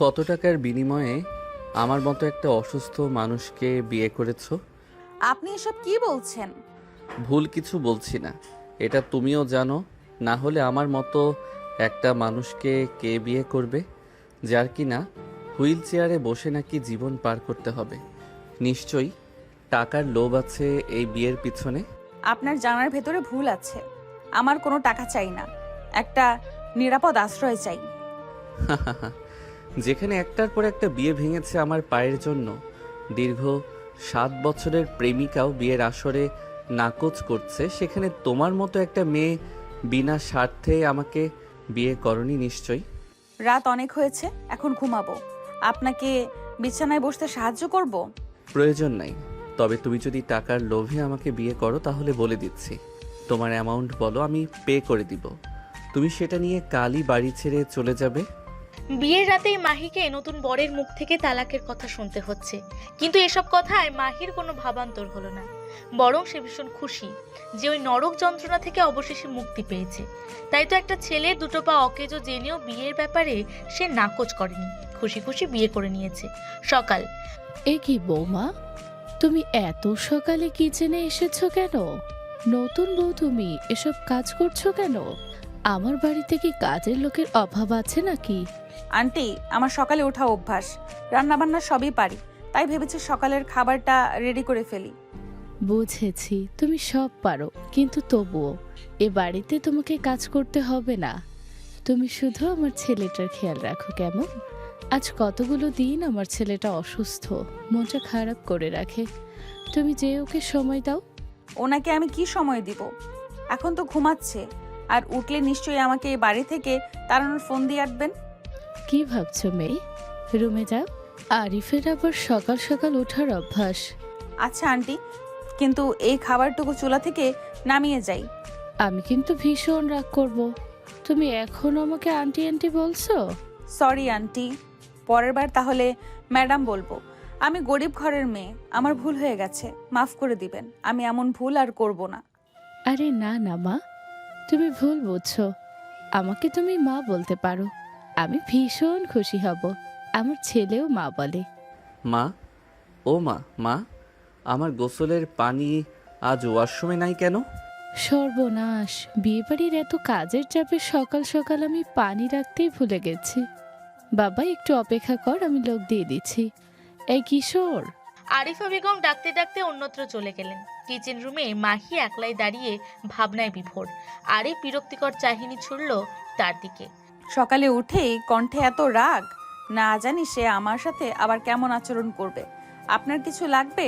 কত টাকার বিনিময়ে আমার মতো একটা অসুস্থ মানুষকে বিয়ে করেছো? আপনি এসব কি বলছেন? ভুল কিছু বলছি না, এটা তুমিও জানো। না হলে আমার মতো একটা মানুষকে কে বিয়ে করবে, যার কিনা হুইল চেয়ারে বসে নাকি জীবন পার করতে হবে? নিশ্চয়ই টাকার লোভ আছে এই বিয়ের পিছনে। আপনার জানার ভেতরে ভুল আছে। আমার কোনো টাকা চাই না, একটা নিরাপদ আশ্রয় চাই। যেখানে একটার পর একটা বিয়ে ভেঙেছে আমার পায়ের জন্য, দীর্ঘ 7 বছরের প্রেমিকাও বিয়ের আসরে নাকচ করছে, সেখানে তোমার মতো একটা মেয়ে বিনা স্বার্থে আমাকে বিয়ে করনি নিশ্চয়ই। রাত অনেক হয়েছে, এখন ঘুমাবো। আপনাকে বিছানায় বসতে সাহায্য করব? প্রয়োজন নাই, তবে তুমি যদি টাকার লোভে আমাকে বিয়ে করো তাহলে বলে দিচ্ছি, তোমার অ্যামাউন্ট বলো, আমি পে করে দিব। তুমি সেটা নিয়ে কালই বাড়ি ছেড়ে চলে যাবে। বিয়ের রাতেই মাহিকে নতুন বরের মুখ থেকে তালাকের কথা শুনতে হচ্ছে, কিন্তু এসব কথায় মাহির কোনো ভাবান্তর হলো না। বরং সে ভীষণ খুশি যে ওই নরক যন্ত্রণা থেকে অবশেষে মুক্তি পেয়েছে। তাই তো একটা ছেলে দুটো পা অকেজো জেনেও বিয়ের ব্যাপারে সে নাকচ করেনি, খুশি খুশি বিয়ে করে নিয়েছে। সকাল। এ কি বৌমা, তুমি এত সকালে কিচেনে এসেছো কেন? নতুন বউ তুমি, এসব কাজ করছো কেন? আমার বাড়িতে কি কাজের লোকের অভাব আছে নাকি? আন্টি, আমার সকালে ওঠা অভ্যাস, রান্না বান্না সবই পারি, তাই ভেবেছি সকালের খাবারটা রেডি করে ফেলি। বুঝেছি তুমি সব পারো, কিন্তু তবুও এ বাড়িতে তোমাকে কাজ করতে হবে না। তুমি শুধু আমার ছেলেটার খেয়াল রাখো, কেমন? আজ কতগুলো দিন আমার ছেলেটা অসুস্থ, মনটা খারাপ করে রাখে। তুমি যে ওকে সময় দাও। ওনাকে আমি কি সময় দিব? এখন তো ঘুমাচ্ছে, আর উঠলে নিশ্চয়ই আমাকে এই বাড়ি থেকে তাড়ানোর ফোন দিয়ে আসবেন। কি ভাবছো মেয়ে? রুমে যাও। আরিফের আবার সকাল সকাল ওঠার অভ্যাস। আচ্ছা আন্টি, কিন্তু এই খাবারটুকু চুলা থেকে নামিয়ে যাই। আমি কিন্তু ভীষণ রাগ করব। তুমি এখন আমাকে আন্টি আন্টি বলছো? সরি আন্টি, পরের বার তাহলে ম্যাডাম বলবো। আমি গরিব ঘরের মেয়ে, আমার ভুল হয়ে গেছে, মাফ করে দিবেন। আমি এমন ভুল আর করব না। আরে না না মা, তুমি ভুল বুঝছো। আমাকে তুমি মা বলতে পারো। আমি ভীষণ খুশি হব। আমার ছেলেও মা বলে। মা, ও মা, মা, আমার গোসলের পানি আজ ওয়াশরুমে নাই কেন? সর্বনাশ, বিয়েবাড়ির এত কাজের চাপে সকাল সকাল আমি পানি রাখতেই ভুলে গেছি। বাবা একটু অপেক্ষা কর, আমি লোক দিয়ে দিচ্ছি। এই কিশোর। আরিফা বেগম ডাকতে ডাকতে অন্যত্র চলে গেলেন। কিচেন রুমে মাহি একলাই দাঁড়িয়ে ভাবনায় বিভোর। আরিফ বিরক্তিকর চাহিনি ছুড়ল তার দিকে। সকালে উঠেই কণ্ঠে এত রাগ, না জানি সে আমার সাথে আবার কেমন আচরণ করবে। আপনার কিছু লাগবে?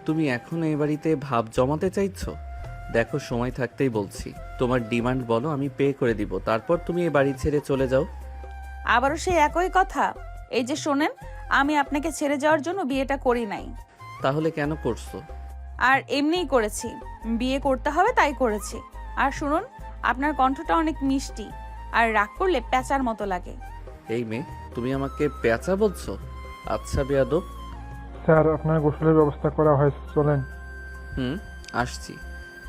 তুমি এখনো এ বাড়িতে ভাব জমাতে চাইছো? দেখো, সময় থাকতেই বলছি, তোমার ডিমান্ড বলো, আমি পে করে দিব, তারপর তুমি এ বাড়ি ছেড়ে চলে যাও। আবারও সেই একই কথা? এই যে শোনেন, আমি আপনাকে ছেড়ে যাওয়ার জন্য বিয়েটা করি নাই। তাহলে কেন করছো? আর এমনিই করেছি, বিয়ে করতে হবে তাই করেছি। আর শুনুন, আপনার কণ্ঠটা অনেক মিষ্টি, আর রাগ করলে প্যাঁচার মতো লাগে। এই মেয়ে, তুমি আমাকে পেঁচা বলছো? আচ্ছা বেয়াদব। স্যার, আপনার গোসলের ব্যবস্থা করা হয়েছে, চলেন। আসছি।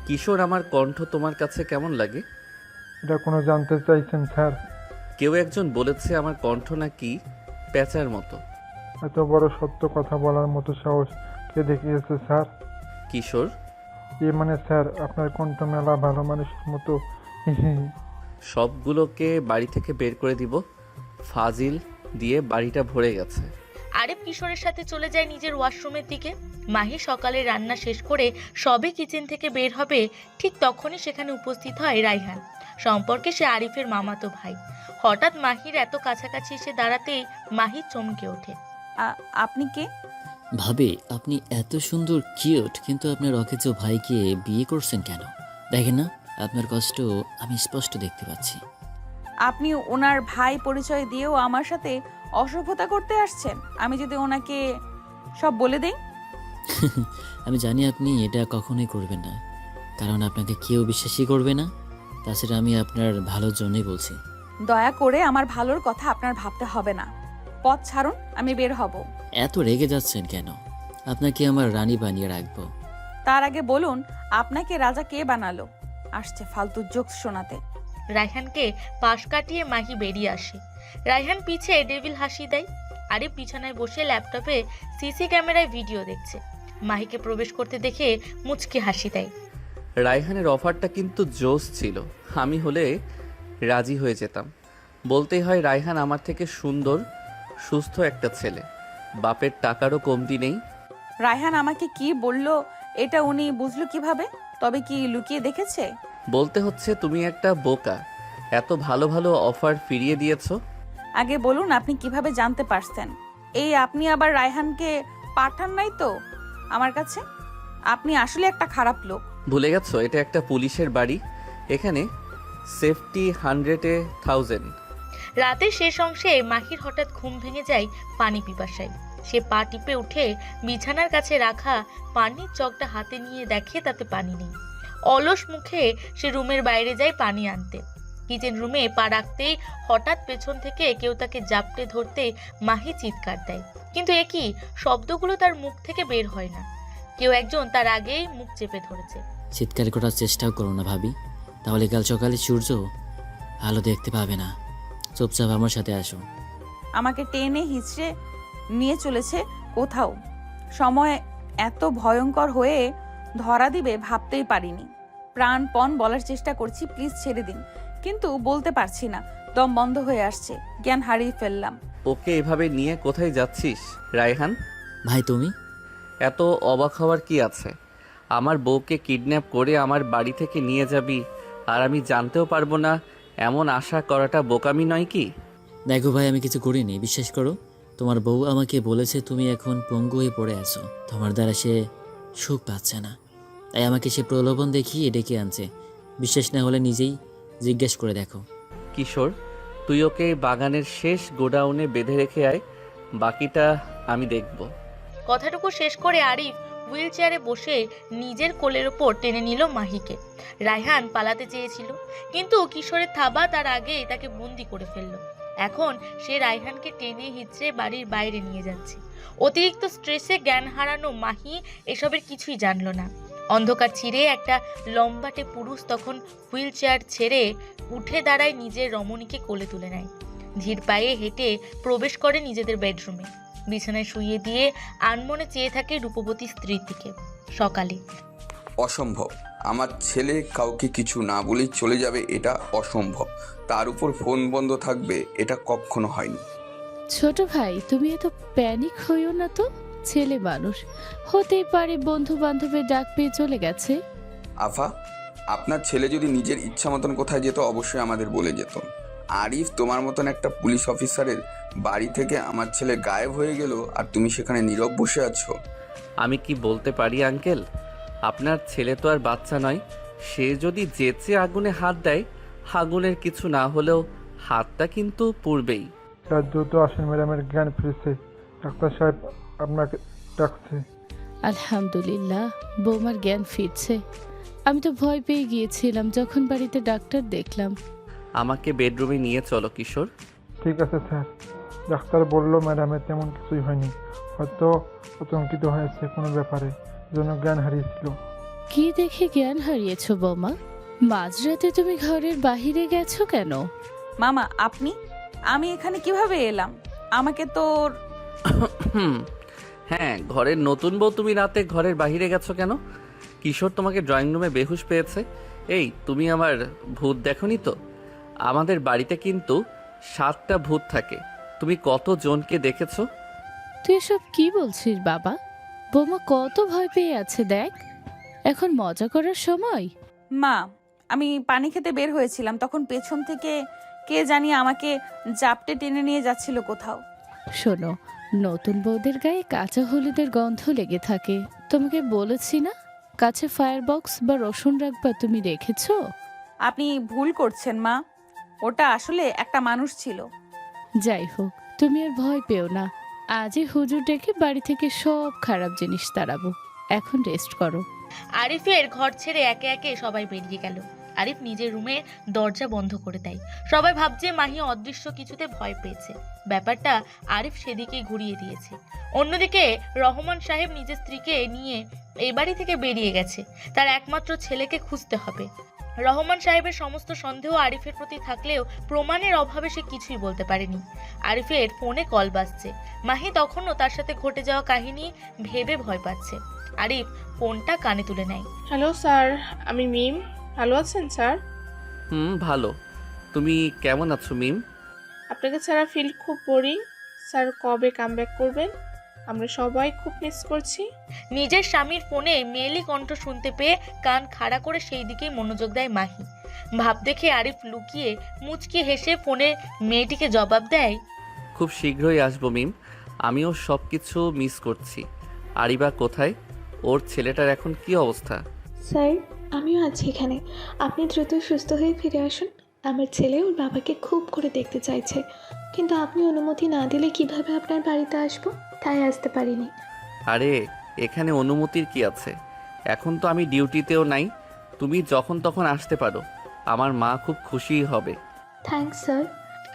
কিশোর, আমার কণ্ঠ তোমার কাছে কেমন লাগে? এটা কোনো জানতে চাইছেন স্যার? কেউ একজন বলেছে আমার কণ্ঠ নাকি পেঁচার মতো। এত বড় সত্য কথা বলার মতো সাহস কে দেখিয়েছে স্যার? কিশোর, মানে স্যার, আপনার কণ্ঠ মেলা ভালো মানুষের মতো। সবগুলোকে বাড়ি থেকে বের করে দিব। ফাজিল দিয়ে বাড়িটা ভরে গেছে। আরিফ কিশোরের সাথে চলে যায় নিজের ওয়াশরুমের দিকে। মাহি সকালে রান্না শেষ করে সবে কিচেন থেকে বের হবে, ঠিক তখনই সেখানে উপস্থিত হয় রাইহান। সম্পর্কে সে আরিফের মামাতো ভাই। হঠাৎ মাহির এত কাছাকাছি এসে দাঁড়াতেই মাহি চমকে ওঠে। আপনি কে? ভাবি, আপনি এত সুন্দর কিউট, কিন্তু আপনার অকেজো ভাইকে বিয়ে করছেন কেন? দেখেন না, আপনার কষ্ট আমি স্পষ্ট দেখতে পাচ্ছি। আপনি ওনার ভাই পরিচয় দিয়েও আমার সাথে অসভ্যতা করতে আসছেন? আমি যদি ওনাকে সব বলে দেই? আমি জানি আপনি এটা কখনোই করবেন না, কারণ আপনাকে কেউ বিশ্বাসই করবে না। তাছাড়া আমি আপনার ভালোর জন্যই বলছি। দয়া করে আমার ভালোর কথা আপনার ভাবতে হবে না। পথ ছাড়ুন, আমি বের হব। এত রেগে যাচ্ছেন কেন? আপনাকে আমার রানী বানিয়ে রাখবো। তার আগে বলুন, আপনাকে রাজা কে বানালো? আসছে ফালতু জোকস শোনাতে। রাইহানকে পাশ কাটিয়ে মাহি বেরিয়ে আসে। রায়হান পিছে ডেভিল হাসি দেয়। আরিফ বিছানায় বসে ল্যাপটপে সিসি ক্যামেরায় ভিডিও দেখছে। মাহিকে প্রবেশ করতে দেখে মুচকি হাসি দেয়। রায়হানের অফারটা কিন্তু জোশ ছিল, আমি হলে রাজি হয়ে যেতাম। বলতেই হয় রায়হান আমার থেকে সুন্দর, সুস্থ একটা ছেলে, বাপের টাকারও কমতি নেই। রায়হান আমাকে কি বললো এটা উনি বুঝলো কিভাবে? তবে কি লুকিয়ে দেখেছে? বলতে হচ্ছে তুমি একটা বোকা, এত ভালো ভালো অফার ফিরিয়ে দিয়েছো। আগে বলুন আপনি কিভাবে জানতে পারছেন? এই আপনি আবার রায়হানকে পাঠান নাই তো আমার কাছে? আপনি আসলে একটা খারাপ লোক। ভুলে গেছো এটা একটা পুলিশের বাড়ি, এখানে সেফটি 100,000। রাতের শেষ অংশে মাহির হঠাৎ ঘুম ভেঙে যায় পানি পিপাসায়। সে পা টিপে উঠে বিছানার কাছে রাখা পানির জগটা হাতে নিয়ে দেখে তাতে পানি নেই। অলস মুখে সে রুমের বাইরে যায় পানি আনতে। কিচেন রুমে পা রাখতেই হঠাৎ পেছন থেকে কেউ তাকে জাপটে ধরতে মাহি চিৎকার দেয়। কিন্তু একই শব্দগুলো তার মুখ থেকে বের হয় না। কেউ একজন তার আগেই মুখ চেপে ধরেছে। চিৎকার করার চেষ্টাও করো না ভাবি, তাহলে কাল সকালে সূর্য আলো দেখতে পাবে না। চুপচাপ আমার সাথে আসো। আমাকে টেনে হিঁচড়ে নিয়ে চলেছে কোথাও। সময় এত ভয়ঙ্কর হয়ে ধরা দিবে ভাবতেই পারিনি। প্রাণপণ বলার চেষ্টা করছি, প্লিজ ছেড়ে দিন, কিন্তু বলতে পারছি না। দম বন্ধ হয়ে আসছে, জ্ঞান হারিয়ে ফেললাম। ওকে এভাবে নিয়ে কোথায় যাচ্ছিস রায়হান? ভাই তুমি? এত অবাক হওয়ার কি আছে? আমার বউকে কিডন্যাপ করে আমার বাড়ি থেকে নিয়ে যাবি আর আমি জানতেও পারবো না, এমন আশা করাটা বোকামি নয় কি? দেখো ভাই, আমি কিছু করিনি, বিশ্বাস করো। তোমার বউ আমাকে বলেছে তুমি এখন পঙ্গু হয়ে পড়ে আছো, তোমার দ্বারা সে সুখ পাচ্ছে না, তাই আমাকে সে প্রলোভন দেখিয়ে ডেকে আনছে। বিশ্বাস না হলে নিজেই জিজ্ঞেস করে দেখো। কিশোর, তুই ওকে বাগানের শেষ গোডাউনে বেঁধে রেখে আয়, বাকিটা আমি দেখব। কথাটুকু শেষ করে আরিফ হুইল চেয়ারে বসে নিজের কোলের ওপর টেনে নিল মাহিকে। রায়হান পালাতে চেয়েছিল, কিন্তু কিশোরের থাবা তার আগেই তাকে বন্দি করে ফেলল। এখন সে রায়হানকে টেনে হিঁচড়ে বাড়ির বাইরে নিয়ে যাচ্ছে। অতিরিক্ত স্ট্রেসে জ্ঞান হারানো মাহি এসবের কিছুই জানলো না। অন্ধকার ছিঁড়ে একটা লম্বাটে পুরুষ তখন হুইল চেয়ার ছেড়ে উঠে দাঁড়ায়, নিজের রমণীকে কোলে তুলে নেয়। ধীর পায়ে হেঁটে প্রবেশ করে নিজেদের বেডরুমে। বিছানায় শুইয়ে দিয়ে আনমনে চেয়ে থাকে রূপবতী স্ত্রীর দিকে। সকালে অসম্ভব, আমার ছেলে কাউকে কিছু না বলেই চলে যাবে, এটা অসম্ভব। তার উপর ফোন বন্ধ থাকবে, এটা কখনো হয়নি। ছোট ভাই, তুমি এত প্যানিক হইও না তো। ছেলে মানুষ, হতেই পারে বন্ধু বান্ধবের ডাক পেয়ে চলে গেছে। আফা, আপনার ছেলে যদি নিজের ইচ্ছা মতন কোথায় যেত অবশ্যই আমাদের বলে যেত। আরিফ তোমার মতন একটা পুলিশ অফিসারের বাড়ি থেকে আমার ছেলে গায়েব হয়ে গেল আর তুমি সেখানে নীরব বসে আছো। আমি কি বলতে পারি আঙ্কেল? আপনার ছেলে তো আর বাচ্চা নয়, সে যদি যেচে আগুনে হাত দেয়, আগুনের কিছু না হলেও হাতটা কিন্তু পুড়বেই। স্যার দ্রুত আসেন, ম্যাডামের জ্ঞান ফিরেছে, ডাক্তার সাহেব আপনাকে ডাকছে। আলহামদুলিল্লাহ, বৌমার জ্ঞান ফিরছে। আমি তো ভয় পেয়ে গিয়েছিলাম যখন বাড়িতে ডাক্তার দেখলাম। আমাকে বেডরুমে নিয়ে চলো কিশোর। ঠিক আছে স্যার। ডাক্তার বলল ম্যাডামের তেমন কিছুই হয়নি, হয়তো আতঙ্কিত হয়েছে কোনো ব্যাপারে, জন্য জ্ঞান হারিয়েছিল। কি দেখে জ্ঞান হারিয়েছো বৌমা? মাঝরাতে তুমি ঘরের বাহিরে গেছো কেন? মামা আপনি, আমি এখানে কিভাবে এলাম? আমাকে তোর হ্যাঁ, ঘরের নতুন বউ তুমি রাতে ঘরের বাইরে গেছো কেন? কিশোর তোমাকে ড্রয়িং রুমে বেহুশ পেয়েছে। এই তুমি আমার ভূত দেখোনি তো? আমাদের বাড়িতে কিন্তু 7টা ভূত থাকে, তুমি কত জনকে দেখেছো? তুই এসব কি বলছিস বাবা? বৌমা কত ভয় পেয়ে আছে দেখ। এখন মজা করার সময়? মা, আমি পানি খেতে বের হয়েছিলাম, তখন পেছন থেকে কে জানি আমাকে জাপটে টেনে নিয়ে যাচ্ছিল কোথাও। শোনো, নতুন বউদের গায়ে কাঁচা হলুদের গন্ধ লেগে থাকে। তোমাকে বলেছি না কাছে ফায়ার বক্স বা রসুন রাখবা, তুমি রেখেছো? আপনি ভুল করছেন মা, ওটা আসলে একটা মানুষ ছিল। যাই হোক, তুমি আর ভয় পেও না। আজই হুজুর ডেকে বাড়ি থেকে সব খারাপ জিনিস তাড়াবো। এখন রেস্ট করো। আরিফের ঘর ছেড়ে একে একে সবাই বেরিয়ে গেল। আরিফ নিজের রুমে দরজা বন্ধ করে দেয়। সবাই ভাবছে মাহি অদৃশ্য কিছুতে ভয় পেয়েছে। ব্যাপারটা আরিফ সেদিকেই ঘুরিয়ে দিয়েছে। অন্যদিকে রহমান সাহেব নিজের স্ত্রীকে নিয়ে এই বাড়ি থেকে বেরিয়ে গেছে। তার একমাত্র ছেলেকে খুঁজতে হবে। রহমান সাহেবের সমস্ত সন্দেহ আরিফের প্রতি থাকলেও প্রমাণের অভাবে সে কিছুই বলতে পারেনি। আরিফের ফোনে কল বাজছে। মাহি তখনও তার সাথে ঘটে যাওয়া কাহিনী ভেবে ভয় পাচ্ছে। আরিফ ফোনটা কানে তুলে নেয়। হ্যালো স্যার, আমি মিম। ভালো আছেন স্যার? ভালো। তুমি কেমন আছো মিম? আপনাকে ছাড়া ফিল্ড খুব বোরিং। স্যার কবে কামব্যাক করবেন? আমরা সবাই খুব মিস করছি। নিজের স্বামীর ফোনে মেয়েলি কণ্ঠ শুনতে পেয়ে কান খাড়া করে সেই দিকেই মনোযোগ দেয় মাহি। ভাব দেখে আরিফ লুকিয়ে মুচকি হেসে ফোনে মেয়েটিকে জবাব দেয়, খুব শীঘ্রই আসবো মিম। আমিও সব কিছু মিস করছি। আরিবা কোথায়? ওর ছেলেটার এখন কি অবস্থা? স্যার, আমিও আছি এখানে। আপনি দ্রুত সুস্থ হয়ে ফিরে আসুন। আমার ছেলে ওর বাবাকে খুব করে দেখতে চাইছে, কিন্তু আপনি অনুমতি না দিলে কিভাবে আপনার বাড়িতে আসবো, তাই আসতে পারিনি। আরে এখানে অনুমতির কি আছে? এখন তো আমি ডিউটিতেও নাই। তুমি যখন তখন আসতে পারো। আমার মা খুব খুশি হবে। Thanks sir.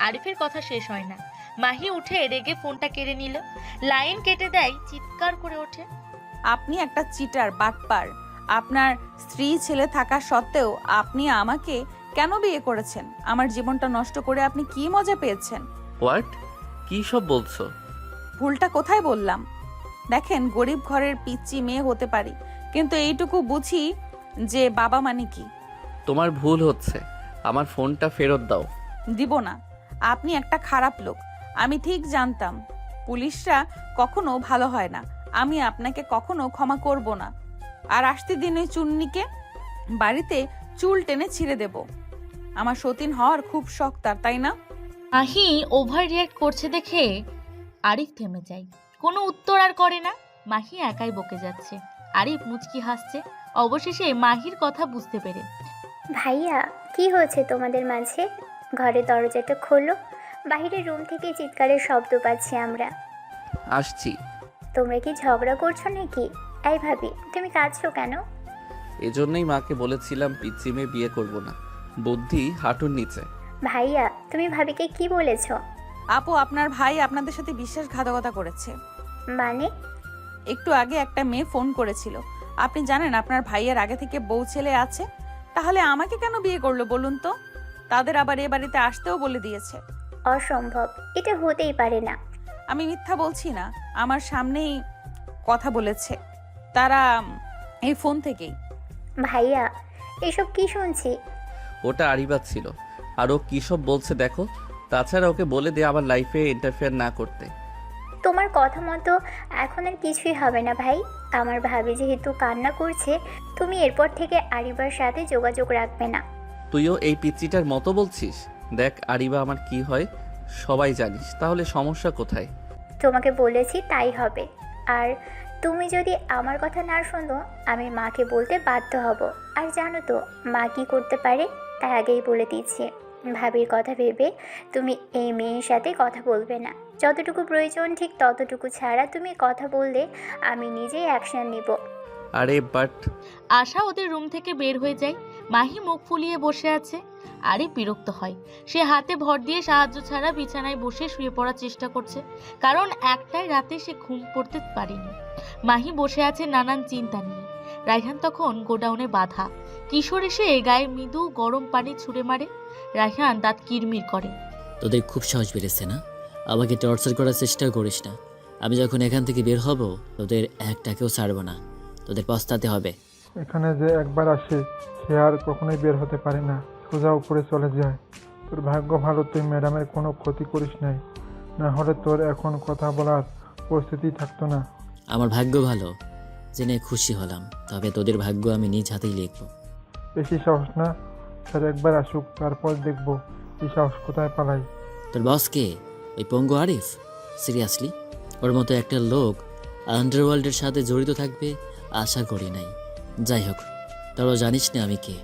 আরিফের কথা শেষ হয় না, মাহি উঠে রেগে ফোনটা কেড়ে নিল। লাইন কেটে দেয়, চিৎকার করে ওঠে, আপনি একটা চিটার, বাটপার। আপনার স্ত্রী ছেলে থাকা সত্ত্বেও আপনি আমাকে কেন বিয়ে করেছেন? আমার জীবনটা নষ্ট করে আপনি কি মজা পেয়েছেন? হোয়াট? কি সব বলছো? ভুলটা কোথায় বললাম? দেখেন, গরিব ঘরের পিচ্চি মেয়ে হতে পারি, কিন্তু এইটুকু বুঝি যে বাবা মানে কি। তোমার ভুল হচ্ছে। আমার ফোনটা ফেরত দাও। দিব না। আপনি একটা খারাপ লোক। আমি ঠিক জানতাম পুলিশরা কখনো ভালো হয় না। আমি আপনাকে কখনো ক্ষমা করব না। আর আসতে দিন ওই চুন্নিকে বাড়িতে চুল টেনে ছিঁড়ে দেব। আমার সতীন হওয়ার খুব শখ তার, তাই না? মাহি ওভার রিয়াক্ট করছে দেখে আরিফ থেমে যায়, কোনো উত্তর আর করে না। মাহি একাই বকে যাচ্ছে। আরিফ মুচকি হাসছে, অবশেষে মাহির কথা বুঝতে পেরে। ভাইয়া, কি হয়েছে তোমাদের মাঝে? ঘরের দরজাটা খোলো, বাইরের রুম থেকে চিৎকারের শব্দ পাচ্ছি আমরা। আসছি। তোমরা কি ঝগড়া করছো নাকি? এই ভাবি, তুমি কাঁদছো কেন? এজন্যই মাকে বলেছিলাম পিচ্চি মেয়ে বিয়ে করব না। বুদ্ধি হাঁটুর নিচে। ভাইয়া, তুমি ভাবিকে কি বলেছো? আপু, আপনার ভাই আপনাদের সাথে বিশ্বাসঘাতকতা করেছে। মানে? একটু আগে একটা মেয়ে ফোন করেছিল। আপনি জানেন আপনার ভাইয়ের আগে থেকে বউ ছেলে আছে। তাহলে আমাকে কেন বিয়ে করলো বলুন তো? তাদের আবার এ বাড়িতে আসতেও বলে দিয়েছে। অসম্ভব, এটা হতেই পারে না। আমি মিথ্যা বলছি না, আমার সামনেই কথা বলেছে তারা, এই ফোন থেকেই। ভাইয়া, এসব কি শুনছি? ওটা আরিবা ছিল। আর ও কী সব বলছে দেখো। তাছাড়া ওকে বলে দে আমার লাইফে ইন্টারফেয়ার না করতে। তোমার কথা মতো এখন আর কিছুই হবে না ভাই। আমার ভাবি যেহেতু কান্না করছে, তুমি এরপর থেকে আরিবার সাথে যোগাযোগ রাখবে না। তুইও এই পিচ্চিটার মতো বলছিস? দেখ আরিবা আমার কি হয় সবাই জানিস, তাহলে সমস্যা কোথায়? তোমাকে বলেছি তাই হবে। আর তুমি যদি আমার কথা না শোনো, আমি মাকে বলতে বাধ্য হব। আর জানো তো মা কি করতে পারে, তাই আগেই বলে দিচ্ছি। ভাবির কথা ভেবে তুমি এই মেয়ের সাথে কথা বলবে না। যতটুকু প্রয়োজন ঠিক ততটুকু ছাড়া তুমি কথা বললে আমি নিজেই অ্যাকশন নিব। আরে বাট। আশা ওদের রুম থেকে বের হয়ে যায়। মাহি মুখ ফুলিয়ে বসে আছে। আরিফ বিরক্ত হয়। সে হাতে ভর দিয়ে সাহায্য ছাড়া বিছানায় বসে শুয়ে পড়ার চেষ্টা করছে, কারণ একটাই রাতে সে ঘুম পড়তে পারেনি। মাহি বসে আছে নানান চিন্তা নিয়ে। রায়হান তখন গোডাউনে বাঁধা। কিশোর এসে গায়ে মৃদু গরম পানি ছুঁড়ে মারে। রায়হান দাঁত কিরমির করে। তোদের খুব সাহস বেড়েছে না? আমাকে টর্চার করার চেষ্টা করিস না। আমি যখন এখান থেকে বের হব তোদের একটাকেও ছাড়বো না। তোদের পস্তাতে হবে। এখানে যে একবার আসে সে আর কখনোই বের হতে পারে না, সোজা উপরে চলে যায়। তোর ভাগ্য ভালো তুই ম্যাডামের কোনো ক্ষতি করিস নাই, না হলে তোর এখন কথা বলার পরিস্থিতি থাকতো না। আমার ভাগ্য ভালো জেনে খুশি হলাম, তবে তোদের ভাগ্য আমি নিজ হাতেই লিখব। বেশি সাহস না, স্যার একবার আসুক, তারপর দেখবো এই সাহস কোথায় পালাই। তোর বস কে? ওই পঙ্গু আরিফ? সিরিয়াসলি ওর মতো একটা লোক আন্ডারওয়ার্ল্ডের সাথে জড়িত থাকবে আশা করি নাই। যাই হোক, তোরা জানিস না আমি কে।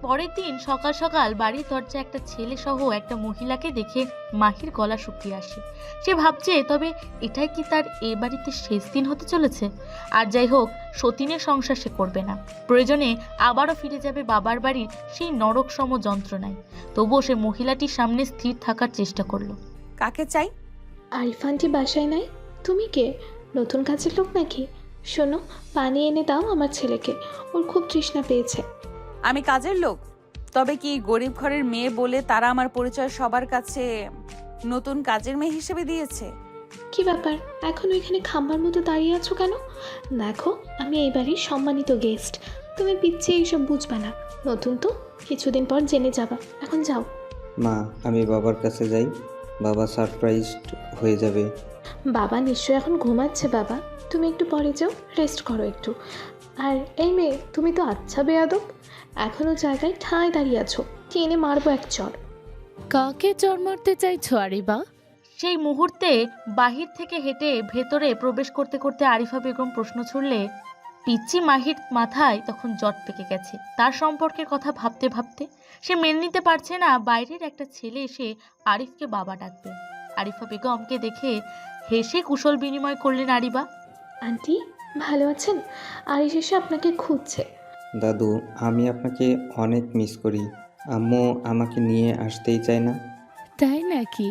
পরের দিন সকাল সকাল বাড়ির দরজায় একটা ছেলে সহ একটা মহিলাকে দেখে মাহির গলা শুকিয়ে আসে। সে ভাবছে তবে এটাই কি তার এ বাড়িতে শেষ দিন হতে চলেছে। আর যাই হোক, সতীনের সংসার সে করবে না। প্রয়োজনে আবারও ফিরে যাবে বাবার বাড়ির সেই নরকসম যন্ত্রণায়। তবুও সে মহিলাটির সামনে স্থির থাকার চেষ্টা করলো। কাকে চাই? আরিফ আন্টি বাসায় নাই? তুমি কে? নতুন কাজের লোক নাকি? শোনো, পানি এনে দাও আমার ছেলেকে, ওর খুব তৃষ্ণা পেয়েছে। আমি কাজের লোক? তবে কি গরিব ঘরের মেয়ে বলে তারা আমার পরিচয় সবার কাছে নতুন কাজের মেয়ে হিসেবে দিয়েছে? কি ব্যাপার, এখনো এখানে খাম্বার মতো দাঁড়িয়ে আছো কেন? দেখো, আমি এই বাড়ির সম্মানিত গেস্ট। তুমি পিচ্ছি এইসব বুঝবে না। নতুন তো, কিছুদিন পর জেনে যাবা। এখন যাও। মা, আমি বাবার কাছে যাই, বাবা সারপ্রাইজড হয়ে যাবে। বাবা নিশ্চয়ই এখন ঘুমাচ্ছে। বাবা, তুমি একটু পরে যাও, রেস্ট করো একটু। আর এই মেয়ে, তুমি তো আচ্ছা বেয়াদব, এখনো জায়গায় ঠায় দাঁড়িয়ে আছো। টেনে মারবো এক চড়। কাকে চর মারতে চাইছো আরিবা? সেই মুহূর্তে বাহির থেকে হেঁটে ভেতরে প্রবেশ করতে করতে আরিফা বেগম প্রশ্ন ছুড়লে পিচ্চি মাহির মাথায় তখন জট পেকে গেছে। তার সম্পর্কের কথা ভাবতে ভাবতে সে মেনে নিতে পারছে না বাইরের একটা ছেলে এসে আরিফকে বাবা ডাকবে। আরিফা বেগমকে দেখে হেসে কুশল বিনিময় করলেন আরিবা। আন্টি, ভালো আছেন? আরিশ এসে আপনাকে খুঁজছে। দাদু, আমি আপনাকে অনেক মিস করি। আম্মু আমাকে নিয়ে আসতেই চায় না। তাই নাকি?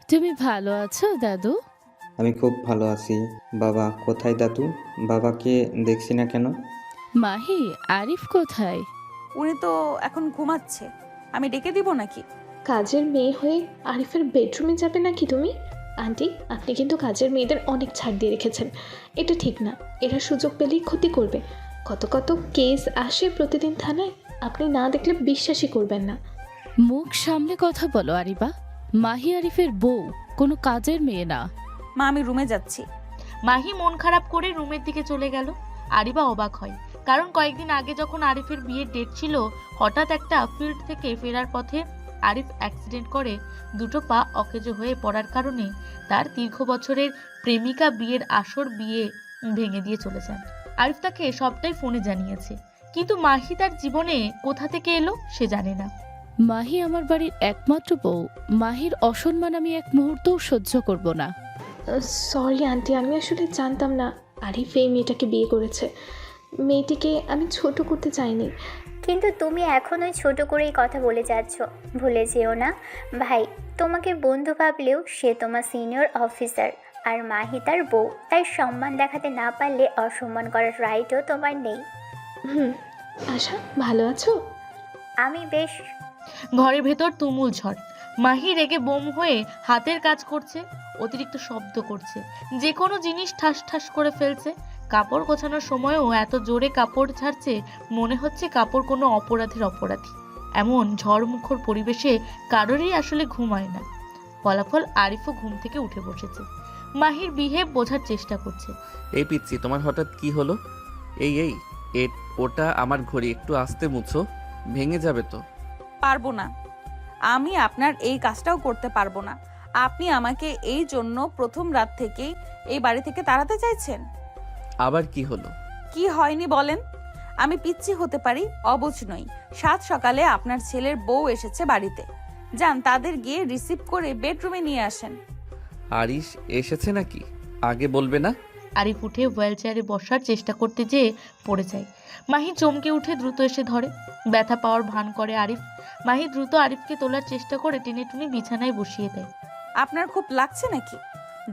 তুমি ভালো আছো দাদু? আমি খুব ভালো আছি। বাবা কোথায় দাদু? বাবাকে দেখছি না কেন? মাহি, আরিফ কোথায়? উনি তো এখন ঘুমাচ্ছে, আমি ডেকে দিব নাকি? কাজের মেয়ে হয়ে আরিফের বেডরুমে যাবে নাকি তুমি? আন্টি, আপনি কিন্তু কাজের মেয়েদের অনেক ছাড় দিয়ে রেখেছেন। এটা ঠিক না। এরা সুযোগ পেলেই ক্ষতি করবে। কত কত কেস আসে প্রতিদিন থানায়, আপনি না দেখলে বিশ্বাসই করবেন না। মুখ সামলে কথা বলো আরিবা। মাহি আরিফের বউ, কোনো কাজের মেয়ে না। মা, আমি রুমে যাচ্ছি। মাহি মন খারাপ করে রুমের দিকে চলে গেল। আরিবা অবাক হয়, কারণ কয়েকদিন আগে যখন আরিফের বিয়ের ডেট ছিল, হঠাৎ একটা ফিল্ড থেকে ফেরার পথে আরিফ অ্যাক্সিডেন্ট করে দুটো পা অকেজো হয়ে পড়ার কারণে তার দীর্ঘ বছরের প্রেমিকা বিয়ের আসর বিয়ে ভেঙে দিয়ে চলে যান। আরিফ তাকে সবটাই ফোনে জানিয়েছে, কিন্তু মাহি তার জীবনে কোথা থেকে এলো সে জানে না। মাহি আমার বাড়ির একমাত্র বউ। মাহির অসম্মান আমি এক মুহূর্তও সহ্য করব না। সরি আন্টি, আমি আসলে জানতাম না আরিফ এই মেয়েটাকে বিয়ে করেছে। মেয়েটিকে আমি ছোট করতে চাইনি। কিন্তু তুমি এখন ওই ছোট করেই কথা বলে যাচ্ছ, ভুলে যেও না ভাই। তোমাকে বন্ধু ভাবলেও সে তোমার সিনিয়র অফিসার, আর মাহি তার বউ। তাই সম্মান দেখাতে না পারলে অসম্মান করার রাইটও তোমার নেই। আশা, ভালো আছো? আমি বেশ। ঘরের ভেতর তুমুল ঝড়। মাহি রেগে বোম হয়ে হাতের কাজ করছে, অতিরিক্ত শব্দ করছে, যে কোনো জিনিস ঠাস ঠাস করে ফেলছে। কাপড় গোছানোর সময়ও এত জোরে কাপড় ছাড়ছে, মনে হচ্ছে কাপড় কোনো অপরাধী। এমন ঝড়মুখর পরিবেশে কারোরই আসলে ঘুম হয় না। ফলাফল আরিফও ঘুম থেকে উঠে বসেছে। মাহির বিহেভ বোঝার চেষ্টা করছে। এই পিচ্ছি, তোমার হঠাৎ কি হলো? এই এই ওটা আমার ঘড়ি, একটু আস্তে মুছো, ভেঙে যাবে তো। পারবো না, আমি আপনার এই কাজটাও করতে পারবো না। আপনি আমাকে এই জন্য প্রথম রাত থেকেই এই বাড়ি থেকে তাড়াতে চাইছেন? আবার কি হলো? কি হয়নি বলেন? আমি পিচ্ছি হতে পারি, অবুঝ নই। সাত সকালে আপনার ছেলের বউ এসেছে বাড়িতে, যান তাদের গিয়ে রিসিভ করে বেডরুমে নিয়ে আসেন। আরিশ এসেছে নাকি? আগে বলবে না? আরিফ উঠে হুইল চেয়ারে বসার চেষ্টা করতে যেয়ে পড়ে যায়। মাহি চমকে উঠে দ্রুত এসে ধরে। ব্যথা পাওয়ার ভান করে আরিফ। মাহি দ্রুত আরিফকে তোলার চেষ্টা করে টেনে টুনে বিছানায় বসিয়ে দেয়। আপনার খুব লাগছে নাকি?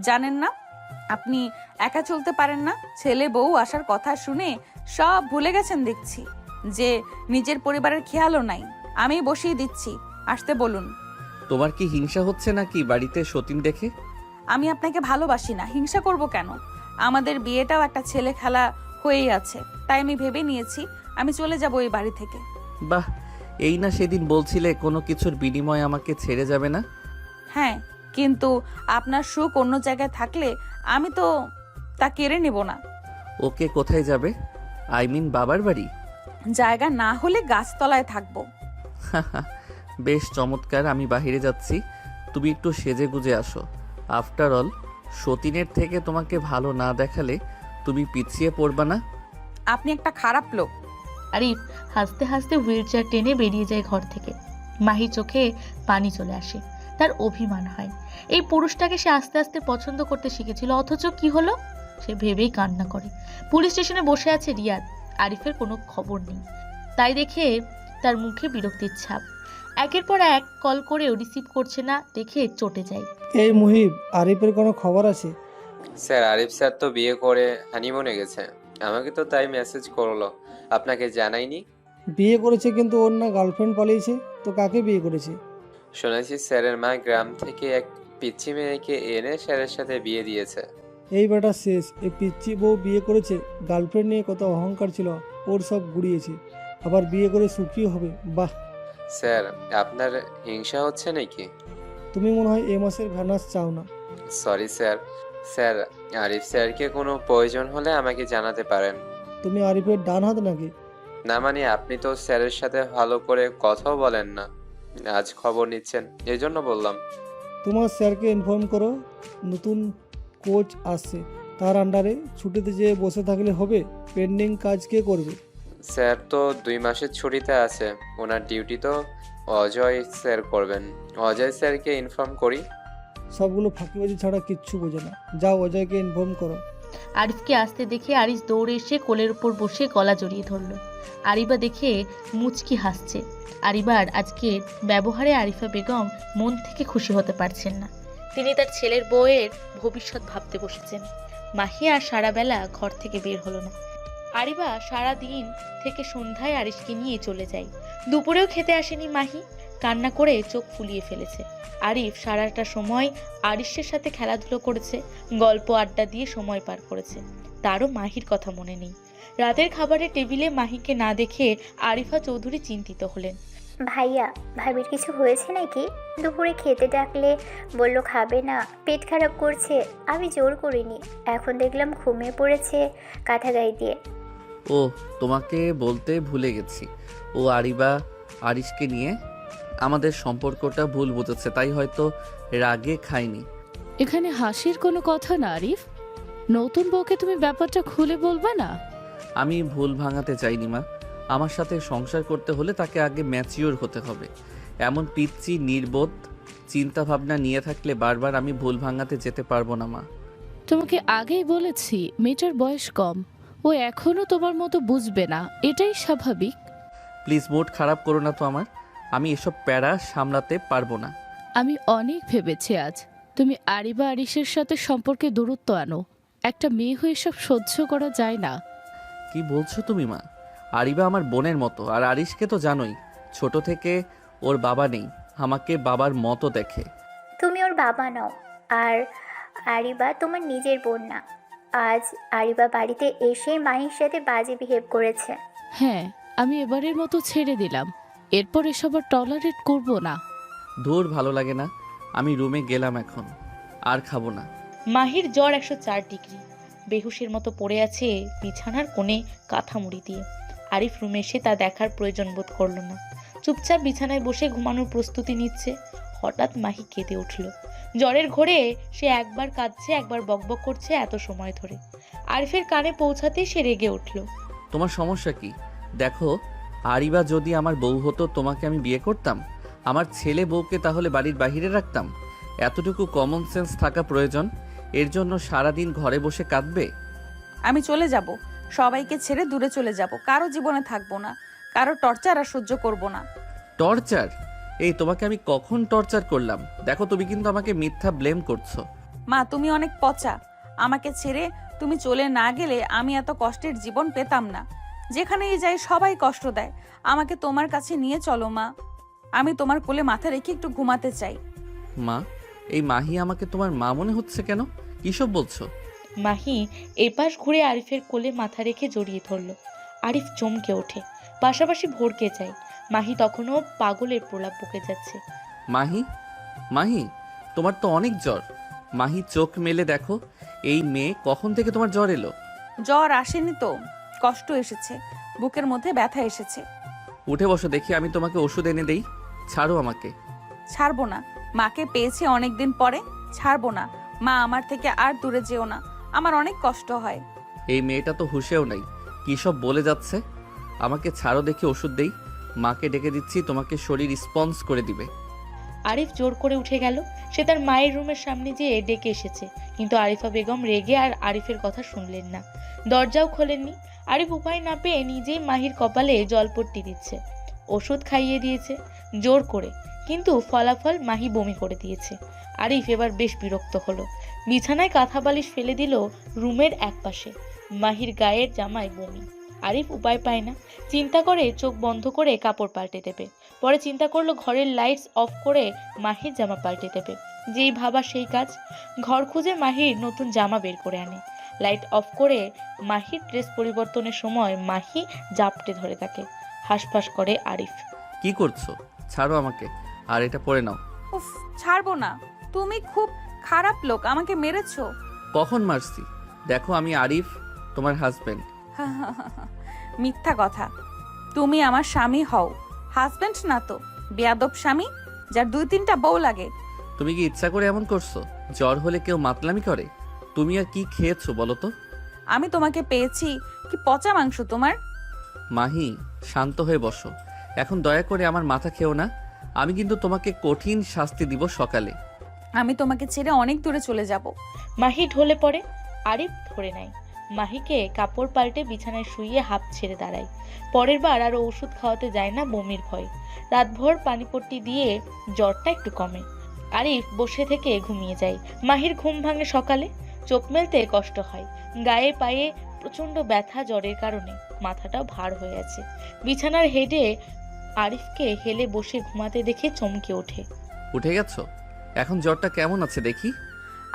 জানেন না আপনি একা চলতে পারেন না? ছেলে বউ আসার কথা শুনে সব ভুলে গেছেন দেখছি, যে নিজের পরিবারের খেয়ালও নাই। আমি বসিয়ে দিচ্ছি, আসতে বলুন। তোমার কি হিংসা হচ্ছে নাকি বাড়িতে সতীন দেখে? আমি আপনাকে ভালোবাসি না, হিংসা করব কেন? আমাদের বিয়েটাও একটা ছেলে খেলা হয়েই আছে, তাই আমি ভেবে নিয়েছি আমি চলে যাব এই বাড়ি থেকে। বাহ, এই না সেদিন বলছিলে কোনো কিছুর বিনিময়ে আমাকে ছেড়ে যাবে না? হ্যাঁ, কিন্তু আপনার সুখ অন্য জায়গায় থাকলে আমি তো তা কেড়ে নেব না। ওকে কোথায় যাবে? আই মিন বাবার বাড়ি? জায়গা না হলে গাছতলায় থাকবো। বেশ চমৎকার, আমি বাইরে যাচ্ছি, তুমি একটু সেজে গুজে আসো। আফটার অল, সতীনের থেকে তোমাকে ভালো না দেখালে তুমি পিছিয়ে পড়বা না। আপনি একটা খারাপ লোক। আরিফ হাসতে হাসতে হুইল চেয়ার টেনে বেরিয়ে যায় ঘর থেকে। মাহি চোখে পানি চলে আসে। তার অভিমান হয়, এই পুরুষটাকে সে আস্তে আস্তে পছন্দ করতে শিখেছিল, অথচ কি হলো? সে ভেবেই কান্না করে। পুলিশ স্টেশনে বসে আছে রিয়াদ। আরিফের কোনো খবর নেই, তাই দেখে তার মুখে বিরক্তির ছাপ। একের পর এক কল করেও রিসিভ করছে না দেখে চটে যায়। এই মুহিব, আরিফের কোনো খবর আছে? স্যার, আরিফ স্যার তো বিয়ে করে হানিমুনে গেছে। আমাকে তো তাই মেসেজ করলো, আপনাকে জানাইনি। বিয়ে করেছে কিন্তু ওর না গার্লফ্রেন্ড পালিয়েছে, তো কাকে বিয়ে করেছে? শুনেছি স্যারের মা গ্রাম থেকে এক পিচ্চি মেয়েকে এনে স্যারের সাথে বিয়ে দিয়েছে। এই বেটা শেষ, এই পিচ্চি বউ বিয়ে করেছে, গার্লফ্রেন্ড নিয়ে কত অহংকার ছিল ওর সব গুড়িয়েছে, আবার বিয়ে করে সুখী হবে। বাহ, স্যার আপনার হিংসা হচ্ছে নাকি? তুমি মনে হয় এ মাসের ভ্যানাস চাও না। Sorry sir. স্যার আরিফ স্যারকে কোনো প্রয়োজন হলে আমাকে জানাতে পারেন। তুমি আরিফের ডান হাত নাকি? না মানে আপনি তো স্যারের সাথে ভালো করে কথাও বলেন না, আজ খবর নিচ্ছেন এই জন্য বললাম। তোমার স্যারকে ইনফর্ম করো নতুন কোচ আসছে, তার আন্ডারে ছুটিতে যেয়ে বসে থাকলে হবে? পেন্ডিং কাজ কে করবে? স্যার তো 2 মাসের ছুটিতে আছে, ওনার ডিউটি তো অজয় স্যার করবেন। অজয় স্যারকে ইনফর্ম করি। সবগুলো ফাঁকিবাজি ছাড়া কিচ্ছু বোঝে না, যাও অজয়কে ইনফর্ম করো। আরিফকে আসতে দেখে আরিস দৌড়ে এসে কোলের উপর বসে গলা জড়িয়ে ধরল। আরিবা দেখে মুচকি হাসছে। আরিবার আজকের ব্যবহারে আরিফা বেগম মন থেকে খুশি হতে পারছেন না। তিনি তার ছেলের বউয়ের ভবিষ্যৎ ভাবতে বসেছেন। মাহি আর সারা বেলা ঘর থেকে বের হলো না। আরিবা সারা দিন থেকে সন্ধ্যায় আরিশকে নিয়ে চলে যায়। দুপুরেও খেতে আসেনি মাহি, কান্না করে চোখ ফুলিয়ে ফেলেছে। আরিফ সারাটা সময় আরিশের সাথে খেলাধুলো করেছে, গল্প আড্ডা দিয়ে সময় পার করেছে। তারও মাহির কথা মনে নেই। রাতের খাবারের টেবিলে মাহিকে না দেখে আরিফা চৌধুরী চিন্তিত হলেন। ভাইয়া, ভাবির কিছু হয়েছে নাকি? দুপুরে খেতে ডাকলে বলল খাবে না, পেট খারাপ করছে। আমি জোর করিনি, এখন দেখলাম ঘুমিয়ে পড়েছে কাঁথা গায়ে দিয়ে। ও, তোমাকে বলতে ভুলে গেছি, ও আরিবা আরিশকে নিয়ে আমাদের সম্পর্কটা ভুল বুঝেছে, তাই হয়তো রাগে খায়নি। এখানে হাসির কোনো কথা না আরিফ, নতুন বউকে তুমি ব্যাপারটা খুলে বলবা না? আমি ভুল ভাঙাতে চাইনি মা, আমার সাথে সংসার করতে হলে তাকে আগে ম্যাচিওর হতে হবে। এমন পিচ্চি নির্বোধ চিন্তা ভাবনা নিয়ে থাকলে বারবার আমি ভুল ভাঙাতে যেতে পারবো না মা। তোমাকে আগেই বলেছি মেয়েটার বয়স কম, ও এখনো তোমার মতো বুঝবে না, এটাই স্বাভাবিক। প্লিজ মুড খারাপ করো না তো আমার, আমি এসব প্যারা সামলাতে পারবো না। আমি অনেক ভেবেছি আজ তুমি আরিবা আরিশের সাথে সম্পর্কে দূরত্ব আনো। একটা মেয়ে হয়ে সব সহ্য করা যায় না। কি বলছো তুমি মা? আরিবা আমার বোনের মতো, আর আরিশকে তো জানোই, ছোট থেকে ওর বাবা নেই, আমাকে বাবার মতো দেখে। তুমি ওর বাবা নও, আর আরিবা তোমার নিজের বোন না। আজ আরিবা বাড়িতে এসে মাহির সাথে বাজে বিহেভ করেছে। হ্যাঁ, আমি এবারের মতো ছেড়ে দিলাম, এরপর এসব আর টলারেট করবো না। দূর, ভালো লাগে না, আমি রুমে গেলাম এখন, আর খাবো না। মাহির জ্বর 104 ডিগ্রি, বেহুশের মতো পড়ে আছে বিছানার কোণে কাঁথা মুড়ি দিয়ে। আরিফ রুমে এসে তা দেখার প্রয়োজন বোধ করলো না, চুপচাপ বিছানায় বসে ঘুমানোর প্রস্তুতি নিচ্ছে। হঠাৎ মাহি কেঁদে উঠল। জ্বরের ঘোরে সে একবার কাঁদছে, একবার বকবক করছে এত সময় ধরে। আরিফের কানে পৌঁছাতেই সে রেগে উঠল। তোমার সমস্যা কি? দেখো, আরিবা যদি আমার বউ হতো তোমাকে আমি বিয়ে করতাম, আমার ছেলে বউকে তাহলে বাড়ির বাইরে রাখতাম। এতটুকু কমন সেন্স থাকা প্রয়োজন, এর জন্য সারাদিন ঘরে বসে কাঁদবে? আমি চলে যাব, সবাইকে ছেড়ে দূরে চলে যাব, কারো জীবনে থাকবো না, কারো টর্চার আর সহ্য করব না। টর্চার? এই তোমাকে আমি কখন টর্চার করলাম? দেখো, তুমি কিন্তু আমাকে মিথ্যা ব্লেম করছো। মা, তুমি অনেক পচা, আমাকে ছেড়ে তুমি চলে না গেলে আমি এত কষ্টের জীবন পেতাম না। যেখানেই যাই সবাই কষ্ট দেয়, আমাকে তোমার কাছে নিয়ে চলো মা, আমি তোমার কোলে মাথা রেখে একটু ঘুমাতে চাই। মা, এই মাহি আমাকে তোমার মা মনে হচ্ছে কেন? কিসব বলছো? মাহি এপাশ ঘুরে আরিফের কোলে মাথা রেখে জড়িয়ে ধরল। আরিফ চমকে ওঠে, পাশাপাশি ভড়কে যায়। মাহি তখনও পাগলের প্রলাপ বকে যাচ্ছে। মাহি, মাহি, তোমার তো অনেক জ্বর। মাহি, চোখ মেলে দেখো, এই মেয়ে কখন থেকে তোমার জ্বর এলো? জ্বর আসেনি তো, কষ্ট এসেছে, বুকের মধ্যে ব্যথা এসেছে। উঠে বসো দেখি, আমি তোমাকে ওষুধ এনে দেই। ছাড়ো আমাকে। ছাড়বো না, মাকে পেয়েছি অনেকদিন পরে, ছাড়বো না। মা, আমার থেকে আর দূরে যেও না, আমার অনেক কষ্ট হয়। এই মেয়েটা তো হুঁশেও নাই, কী সব বলে যাচ্ছে। আমাকে ছাড়ো দেখি, ওষুধ দেই। মাকে ডেকে দিচ্ছি, তোমাকে শরীর রেসপন্স করে দিবে। আরিফ জোর করে উঠে গেল। সে তার মায়ের রুমের সামনে যেয়ে ডেকে এসেছে, কিন্তু আরিফা বেগম রেগে আর আরিফের কথা শুনলেন না, দরজাও খোলেননি। আরিফ উপায় না পেয়ে নিজেই মাহির কপালে জলপট্টি দিচ্ছে, ওষুধ খাইয়ে দিয়েছে জোর করে, কিন্তু ফলাফল মাহি বমি করে দিয়েছে। আরিফ এবার বেশ বিরক্ত হলো, বিছানায় কাঁথা বালিশ ফেলে দিল রুমের একপাশে। মাহির গায়ের জামায় বমি। আরিফ উপায় পায় না, চিন্তা করে চোখ বন্ধ করে কাপড় পাল্টে দেবে। পরে চিন্তা করলো ঘরের লাইটস অফ করে মাহির জামা পাল্টে দেবে। যেই ভাবা সেই কাজ, ঘর খুঁজে মাহির নতুন জামা বের করে আনে। লাইট অফ করে মাহির ড্রেস পরিবর্তনের সময় মাহি জাপটে ধরে থাকে। হাঁসফাঁস করে আরিফ। কি করছো? ছাড়ো আমাকে, আর এটা পরে নাও। উফ, ছাড়বো না। তুমি খুব খারাপ লোক, আমাকে মেরেছো। কখন মারছি? দেখো আমি আরিফ, তোমার হাজবেন্ড। মিথ্যা কথা। তুমি আমার স্বামী হও, হাজবেন্ড না তো বেয়াদব স্বামী যার 2-3টা বউ লাগে। তুমি কি ইচ্ছা করে এমন করছো? জ্বর হলে কেউ মাতলামি করে? তুমি আর কি খেয়েছো বলো তো? আমি তোমাকে পেয়েছি কি পচা মাংস তোমার? মাহি, শান্ত হয়ে বসো। এখন দয়া করে আমার মাথা খেও না। আমি কিন্তু তোমাকে কঠিন শাস্তি দিব সকালে। আমি তোমাকে ছেড়ে অনেক দূরে চলে যাব। মাহি ঢলে পড়ে। আরিফ ধরে নেয় মাহিকে, কাপড় পাল্টে বিছানায় শুইয়ে হাঁপ ছেড়ে দাঁড়ায়। পরের বার আর ওষুধ খাওয়াতে যায় না বমির ভয়। রাতভর পানিপট্টি দিয়ে জ্বরটা একটু কমে। আরিফ বসে থেকে ঘুমিয়ে যায়। মাহির ঘুম ভাঙে সকালে। চোখ মেলতে কষ্ট হয়। গায়ে পায়ে প্রচন্ড ব্যথা জ্বরের কারণে, মাথাটাও ভার হয়ে আছে। বিছানার হেডে আরিফকে হেলে বসে ঘুমাতে দেখে চমকে ওঠে। উঠে গেছো? এখন জ্বরটা কেমন আছে দেখি?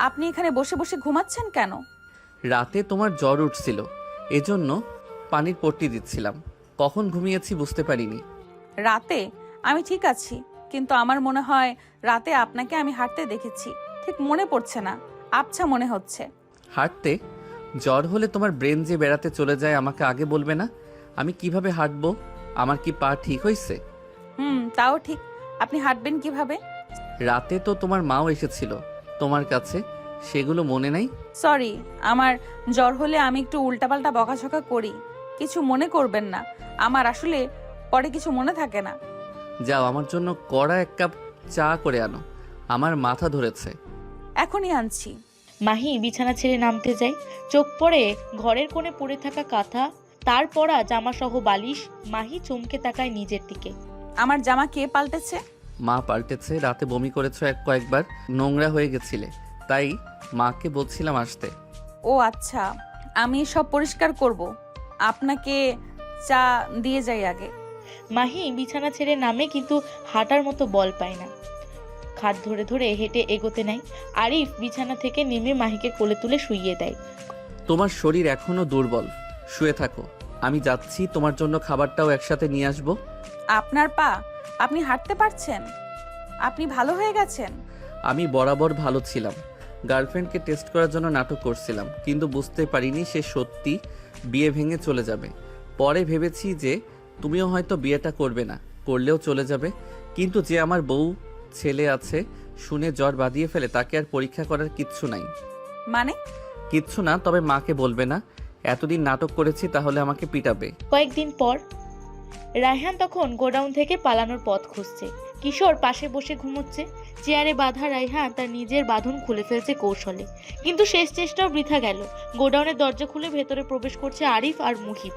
আপনি এখানে বসে বসে ঘুমাচ্ছেন কেন? রাতে তোমার জ্বর উঠছিল, এজন্য পানির পট্টি দিচ্ছিলাম। কখন ঘুমিয়েছি বুঝতে পারিনি। রাতে আমি ঠিক আছি, কিন্তু আমার মনে হয় রাতে আপনাকে আমি হাঁটতে দেখেছি। ঠিক মনে পড়ছে না, আবছা মনে হচ্ছে। হাঁটতে? জ্বর হলে তোমার ব্রেন যে বেড়াতে চলে যায় আমাকে আগে বলবে না? আমি কিভাবে হাঁটবো? আমার কি পা ঠিক হয়েছে? তাও ঠিক। আপনি হাঁটবেন কিভাবে? রাতে তো তোমার মাও এসেছিল তোমার কাছে, সেগুলো মনে নাই? সরি, আমার জ্বর হলে আমি একটু উল্টাপাল্টা বকাঝকা করি, কিছু মনে করবেন না। আমার আসলে পরে কিছু মনে থাকে না। যাও, আমার জন্য কড়া 1 কাপ চা করে আনো, আমার মাথা ধরেছে। এখনই আনছি। মাহি বিছানা ছেড়ে নামতে যায়। চোখ পড়ে ঘরের কোণে পড়ে থাকা কাঁথা, তার পরা জামা সহ বালিশ। মাহি চমকে তাকায় নিজের দিকে। আমার জামা কে পাল্টেছে? মা পাল্টেছে। রাতে বমি করেছো কয়েকবার, নোংরা হয়ে গেছিলে, তাই মাকে বলছিলাম আসতে। ও আচ্ছা, আমি সব পরিষ্কার করব। আপনাকে চা দিয়ে যাই আগে। মাহি বিছানা ছেড়ে নামে, কিন্তু হাঁটার মতো বল পায় না। খাট ধরে ধরে হেঁটে এগোতে নেয়। আরিফ বিছানা থেকে নেমে মাহিকে কোলে তুলে শুইয়ে দেয়। তোমার শরীর এখনো দুর্বল, শুয়ে থাকো। আমি যাচ্ছি, তোমার জন্য খাবারটাও একসাথে নিয়ে আসবো। আপনার পা, আপনি হাঁটতে পারছেন? আপনি ভালো হয়ে গেছেন? আমি বরাবর ভালো ছিলাম। গার্লফ্রেন্ডকে টেস্ট করার জন্য নাটক করছিলাম, কিন্তু বুঝতে পারিনি সে সত্যি বিয়ে ভেঙে চলে যাবে। পরে ভেবেছি যে তুমিও হয়তো বিয়েটা করবে না, করলেও চলে যাবে। কিন্তু যে আমার বউ ছেলে আছে শুনে জ্বর বাঁধিয়ে ফেলে, তাকে আর পরীক্ষা করার কিচ্ছু নাই। মানে? কিচ্ছু না, তবে মাকে বলবে না এতদিন নাটক করেছি, তাহলে আমাকে পিটাবে। কয়েকদিন পর রায়হান তখন গোডাউন থেকে পালানোর পথ খুঁজছে। কিশোর পাশে বসে ঘুমোচ্ছে। চেয়ারে বাঁধা রায়হান তার নিজের বাঁধন খুলে ফেলছে কৌশলে, কিন্তু শেষ চেষ্টাও বৃথা গেল। গোডাউনের দরজা খুলে ভেতরে প্রবেশ করছে আরিফ আর মুহিব।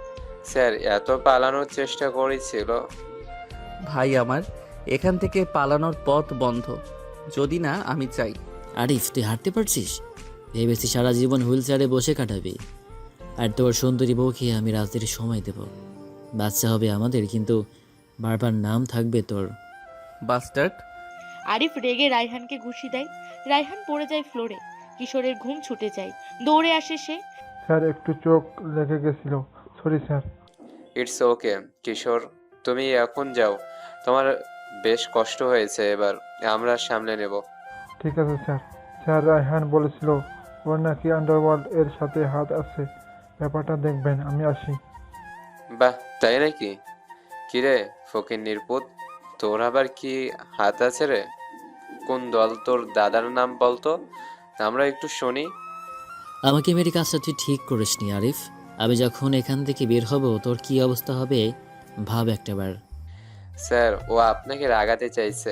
স্যার, এত পালানোর চেষ্টা করেছিল। ভাই আমার, এখান থেকে পালানোর পথ বন্ধ, যদি না আমি চাই। আরিফ, তুই হাঁটতে পারছিস? ভেবেছি সারা জীবন হুইল চেয়ারে বসে কাটাবি, আর তোর সুন্দরী বউকে আমি রাতের সময় দেব। বাচ্চা হবে আমাদের, কিন্তু বারবার নাম থাকবে তোর। বাস্টার্ড। আরিফ রেগে রায়হানকে ঘুষি দেয়। রায়হান পড়ে যায় ফ্লোরে। কিশোরের ঘুম ছুটে যায়। দৌড়ে আসে সে। স্যার, একটু চোখ লেগে গেছিল, সরি স্যার। ইটস ওকে কিশোর, তুমি এখন যাও। তোমার বেশ কষ্ট হয়েছে, এবার আমরা সামলে নেব। ঠিক আছে স্যার। স্যার, রায়হান বলেছিল ওর নাকি আন্ডারওয়ার্ল্ড এর সাথে হাত আছে, ব্যাপারটা দেখবেন। আমি আসি। বাহ, তাই নাকি? কিরে ফকির নির্পুত, তোর আবার কি হাত আছে রে? কোন দল তোর দাদার নাম বলতো, আমরা একটু শুনি। আমাকে মেরে কাজটা তুই ঠিক করিসনি আরিফ। আমি যখন এখান থেকে বের হব তোর কি অবস্থা হবে ভাব একটাবার। স্যার, ও আপনাকে রাগাতে চাইছে,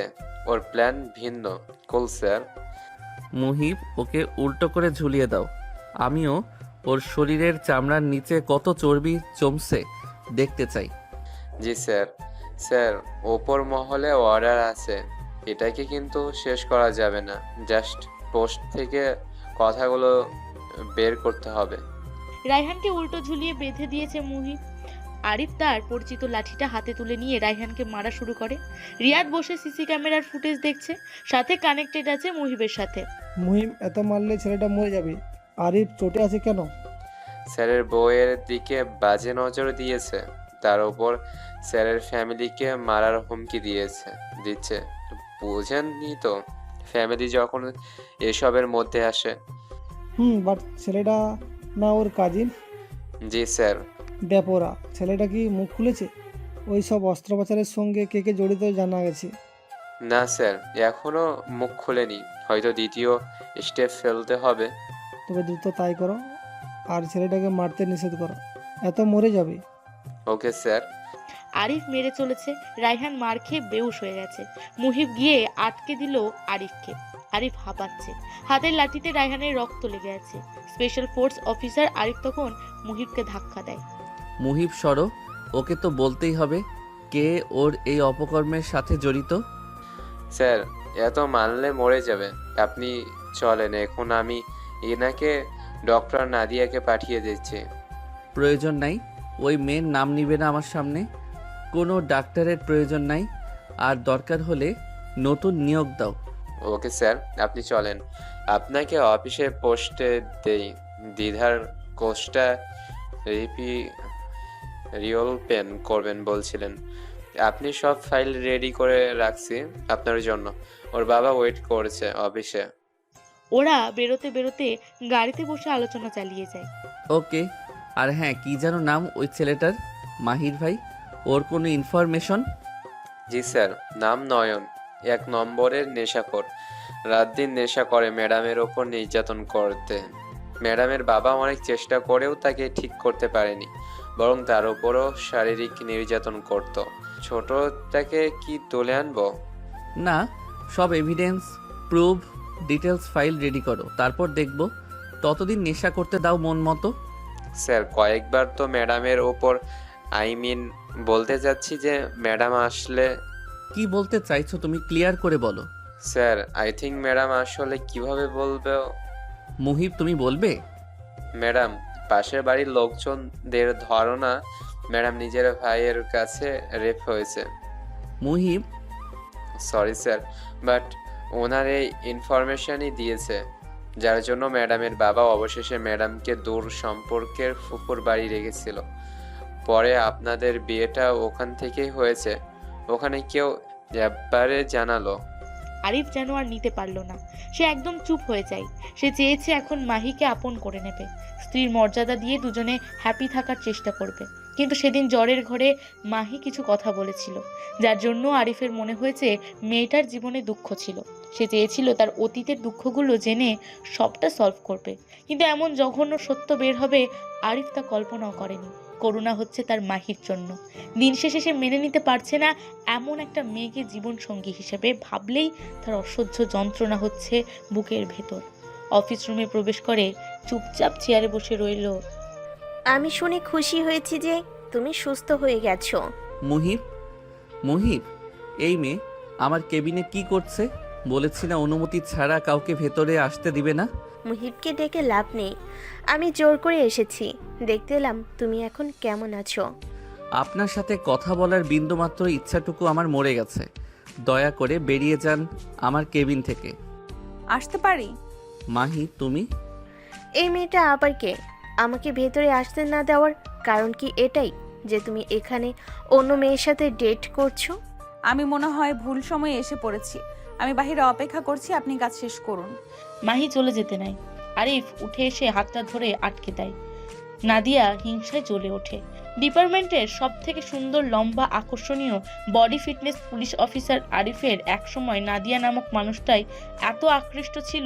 ওর প্ল্যান ভিন্ন। কুল স্যার। মুহিব, ওকে উল্টো করে ঝুলিয়ে দাও। আমিও ওর শরীরের চামড়ার নিচে কত চর্বি জমছে দেখতে চাই। জি স্যার। স্যার, ওপর মহলে অর্ডার আছে, এটাকে কিন্তু শেষ করা যাবে না। জাস্ট পোস্ট থেকে কথাগুলো বের করতে হবে। রায়হানকে উল্টো ঝুলিয়ে বেঁধে দিয়েছে মুহিব। আরিফ তার পরিচিত লাঠিটা হাতে তুলে নিয়ে রায়হানকে মারা শুরু করে। রিয়াদ বসে সিসি ক্যামেরার ফুটেজ দেখছে, সাথে কানেক্টেড আছে মুহিবের সাথে। মুহিম, এত মারলে ছেলেটা মরে যাবে। আরিফ চোটে আছে কেন? স্যারের বউয়ের দিকে বাজে নজর দিয়েছে, তার উপর স্যারের ফ্যামিলিকে মারার হুমকি দিচ্ছে। বুঝেননি তো, ফ্যামিলি যখন এসবের মধ্যে আসে। বাট ছেলেটা না ওর কাজিন? জি স্যার। ড্যাপোরা ছেলেটা কি মুখ খুলেছে? ওই সব অস্ত্রোপচারের সঙ্গে কে কে জড়িত জানা গেছে? না স্যার, এখনো মুখ খুলেনি, হয়তো দ্বিতীয় স্টেপ ফেলতে হবে। তবে দ্রুত তাই করো, আর ছেলেটাকে মারতে নিষেধ করো, এত মরে যাবে। Okay sir. আরিফ মেরে চলেছে, রায়হান মার খেয়ে বেহুশ হয়ে গেছে। মুহিব গিয়ে আটকে দিল আরিফকে। আরিফ হাঁপাচ্ছে, হাতের লাঠিতে রায়হানের রক্ত লেগে আছে। স্পেশাল ফোর্স অফিসার আরিফ তখন মুহিবকে ধাক্কা দেয়। মুহিব সরো, ওকে তো বলতেই হবে কে ওর এই অপকর্মের সাথে জড়িত। স্যার, এত মানলে মরে যাবে, আপনি চলেন, এখন আমি এনাকে ডক্টর নাদিয়াকে পাঠিয়ে দিচ্ছি। প্রয়োজন নাই, ওই মেয়ের নাম নিবে না আমার সামনে। কোনো ডাক্তারের প্রয়োজন নাই, আর দরকার হলে নতুন নিয়োগ দাও। ওকে স্যার, আপনি চলেন, আপনাকে অফিসে পোস্টে দেই। দ্বিধার কোর্সটা রিওল পেন করবেন বলছিলেন। আপনি সব ফাইল রেডি করে রাখছি আপনার জন্য, ওর বাবা ওয়েট করছে অফিসে। ওরা বেরোতে বেরোতে গাড়িতে বসে আলোচনা চালিয়ে যায়। ওকে, আর হ্যাঁ, কি যেন নাম ওই ছেলেটার? মাহির ভাই, ওর কোনো ইনফরমেশন? জি স্যার, নাম নয়ন, 1 নম্বরের নেশাখোর। রাত দিন নেশা করে ম্যাডামের ওপর নির্যাতন করতে। ম্যাডামের বাবা অনেক চেষ্টা করেও তাকে ঠিক করতে পারেনি, বরং তার ওপরও শারীরিক নির্যাতন করত। ছোটটাকে কি তুলে আনবো? না, সব evidence, proof, details file ready করো, তারপর দেখব। ততদিন নেশা করতে দাও মন মতো। স্যার, কয়েকবার তো ম্যাডামের ওপর, বলতে চাচ্ছি যে ম্যাডাম আসলে। কি বলতে চাইছো তুমি, ক্লিয়ার করে বলো। স্যার, আই থিঙ্ক ম্যাডাম আসলে কিভাবে বলবে। মুহিব, তুমি বলবে? ম্যাডাম, পাশের বাড়ির লোকজনদের ধারণা ম্যাডাম নিজের ভাইয়ের কাছে রেপ হয়েছে। মুহিব, সরি স্যার, বাট ওনার এই ইনফরমেশনই দিয়েছে, যার জন্য ম্যাডামের বাবা অবশেষে ম্যাডামকে দূর সম্পর্কের ফুফুর বাড়ি রেখেছিল। পরে আপনাদের বিয়েটা ওখান থেকেই হয়েছে। ওখানে কেউ ব্যাপারে জানালো? আরিফ যেন আর নিতে পারল না, সে একদম চুপ হয়ে যায়। সে চেয়েছে এখন মাহিকে আপন করে নেবে, স্ত্রীর মর্যাদা দিয়ে দুজনে হ্যাপি থাকার চেষ্টা করবে। কিন্তু সেদিন জ্বরের ঘরে মাহি কিছু কথা বলেছিল, যার জন্য আরিফের মনে হয়েছে মেয়েটার জীবনে দুঃখ ছিল। সে চেয়েছিল তার অতীতের দুঃখগুলো জেনে সবটা সলভ করবে, কিন্তু এমন জঘন্য সত্য বের হবে আরিফ তা কল্পনাও করেনি। করুণা হচ্ছে তার মাহির জন্য। দিন শেষে সে মেনে নিতে পারছে না এমন একটা মেয়েকে জীবন সঙ্গী হিসেবে, ভাবলেই তার অসহ্য যন্ত্রণা হচ্ছে বুকের ভেতর। অফিস রুমে প্রবেশ করে চুপচাপ চেয়ারে বসে রইল। আমি শুনে খুশি হয়েছি যে তুমি সুস্থ হয়ে গেছো। মুহিব, মুহিব, এই মেয়ে আমার কেবিনে কি করছে? বলেছি না অনুমতি ছাড়া কাউকে ভেতরে আসতে দিবে না। মুহিবকে ডেকে লাভ নেই, আমি জোর করে এসেছি। দেখতে এলাম তুমি এখন কেমন আছো। আপনার সাথে কথা বলার বিন্দুমাত্র ইচ্ছাটুকু আমার মরে গেছে। দয়া করে বেরিয়ে যান আমার কেবিন থেকে। আসতে পারি? মাহি, তুমি? এই মেয়েটা আবার কে? আমাকে ভেতরে আসতে না দেওয়ার কারণ কি এটাই যে তুমি এখানে অন্য মেয়ের সাথে ডেট করছো? আমি মনে হয় ভুল সময়ে এসে পড়েছি। আমি বাইরে অপেক্ষা করছি, আপনি কাজ শেষ করুন। মাহি চলে যেতে নাই, আরিফ উঠে এসে হাতটা ধরে আটকে দেয়। নাদিয়া হিংসায় জ্বলে ওঠে। ডিপার্টমেন্টের সব থেকে সুন্দর, লম্বা, আকর্ষণীয় বডি ফিটনেস পুলিশ অফিসার আরিফের একসময় নাদিয়া নামক মানুষটাই এত আকৃষ্ট ছিল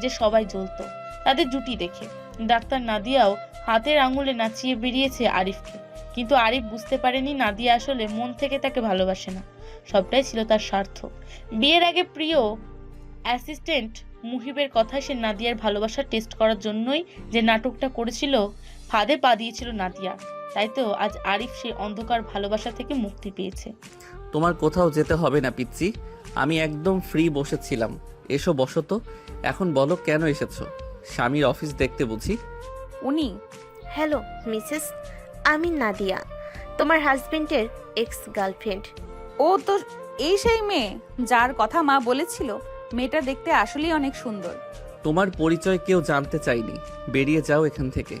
যে সবাই জ্বলত তাদের জুটি দেখে। ডাক্তার নাদিয়াও হাতের আঙুলে নাচিয়ে বেরিয়েছে আরিফকে, কিন্তু আরিফ বুঝতে পারেনি নাদিয়া আসলে মন থেকে তাকে ভালোবাসে না, সবটাই ছিল তার স্বার্থ। বিয়ের আগে প্রিয় অ্যাসিস্ট্যান্ট মুহিবের কথা সে নাদিয়ার ভালোবাসা টেস্ট করার জন্যই যে নাটকটা করেছিল, ফাঁদে পা দিয়েছিল নাদিয়া। তাই তো আজ আরিফ সেই অন্ধকার ভালোবাসা থেকে মুক্তি পেয়েছে। তোমার কোথাও যেতে হবে না পিচ্চি, আমি একদম ফ্রি বসেছিলাম। এসো বসো তো। এখন বলো কেন এসেছো? স্বামীর অফিস দেখতে বুঝি? উনি? হ্যালো মিসেস, আমি নাদিয়া। তোমার হাজবেন্ডের এক্স গার্লফ্রেন্ড। ও তো এই সেই মেয়ে যার কথা মা বলেছিল। মেয়েটা দেখতে আসলেই অনেক সুন্দর। তোমার পরিচয় কেউ জানতে চাইনি, বেরিয়ে যাও এখান থেকে।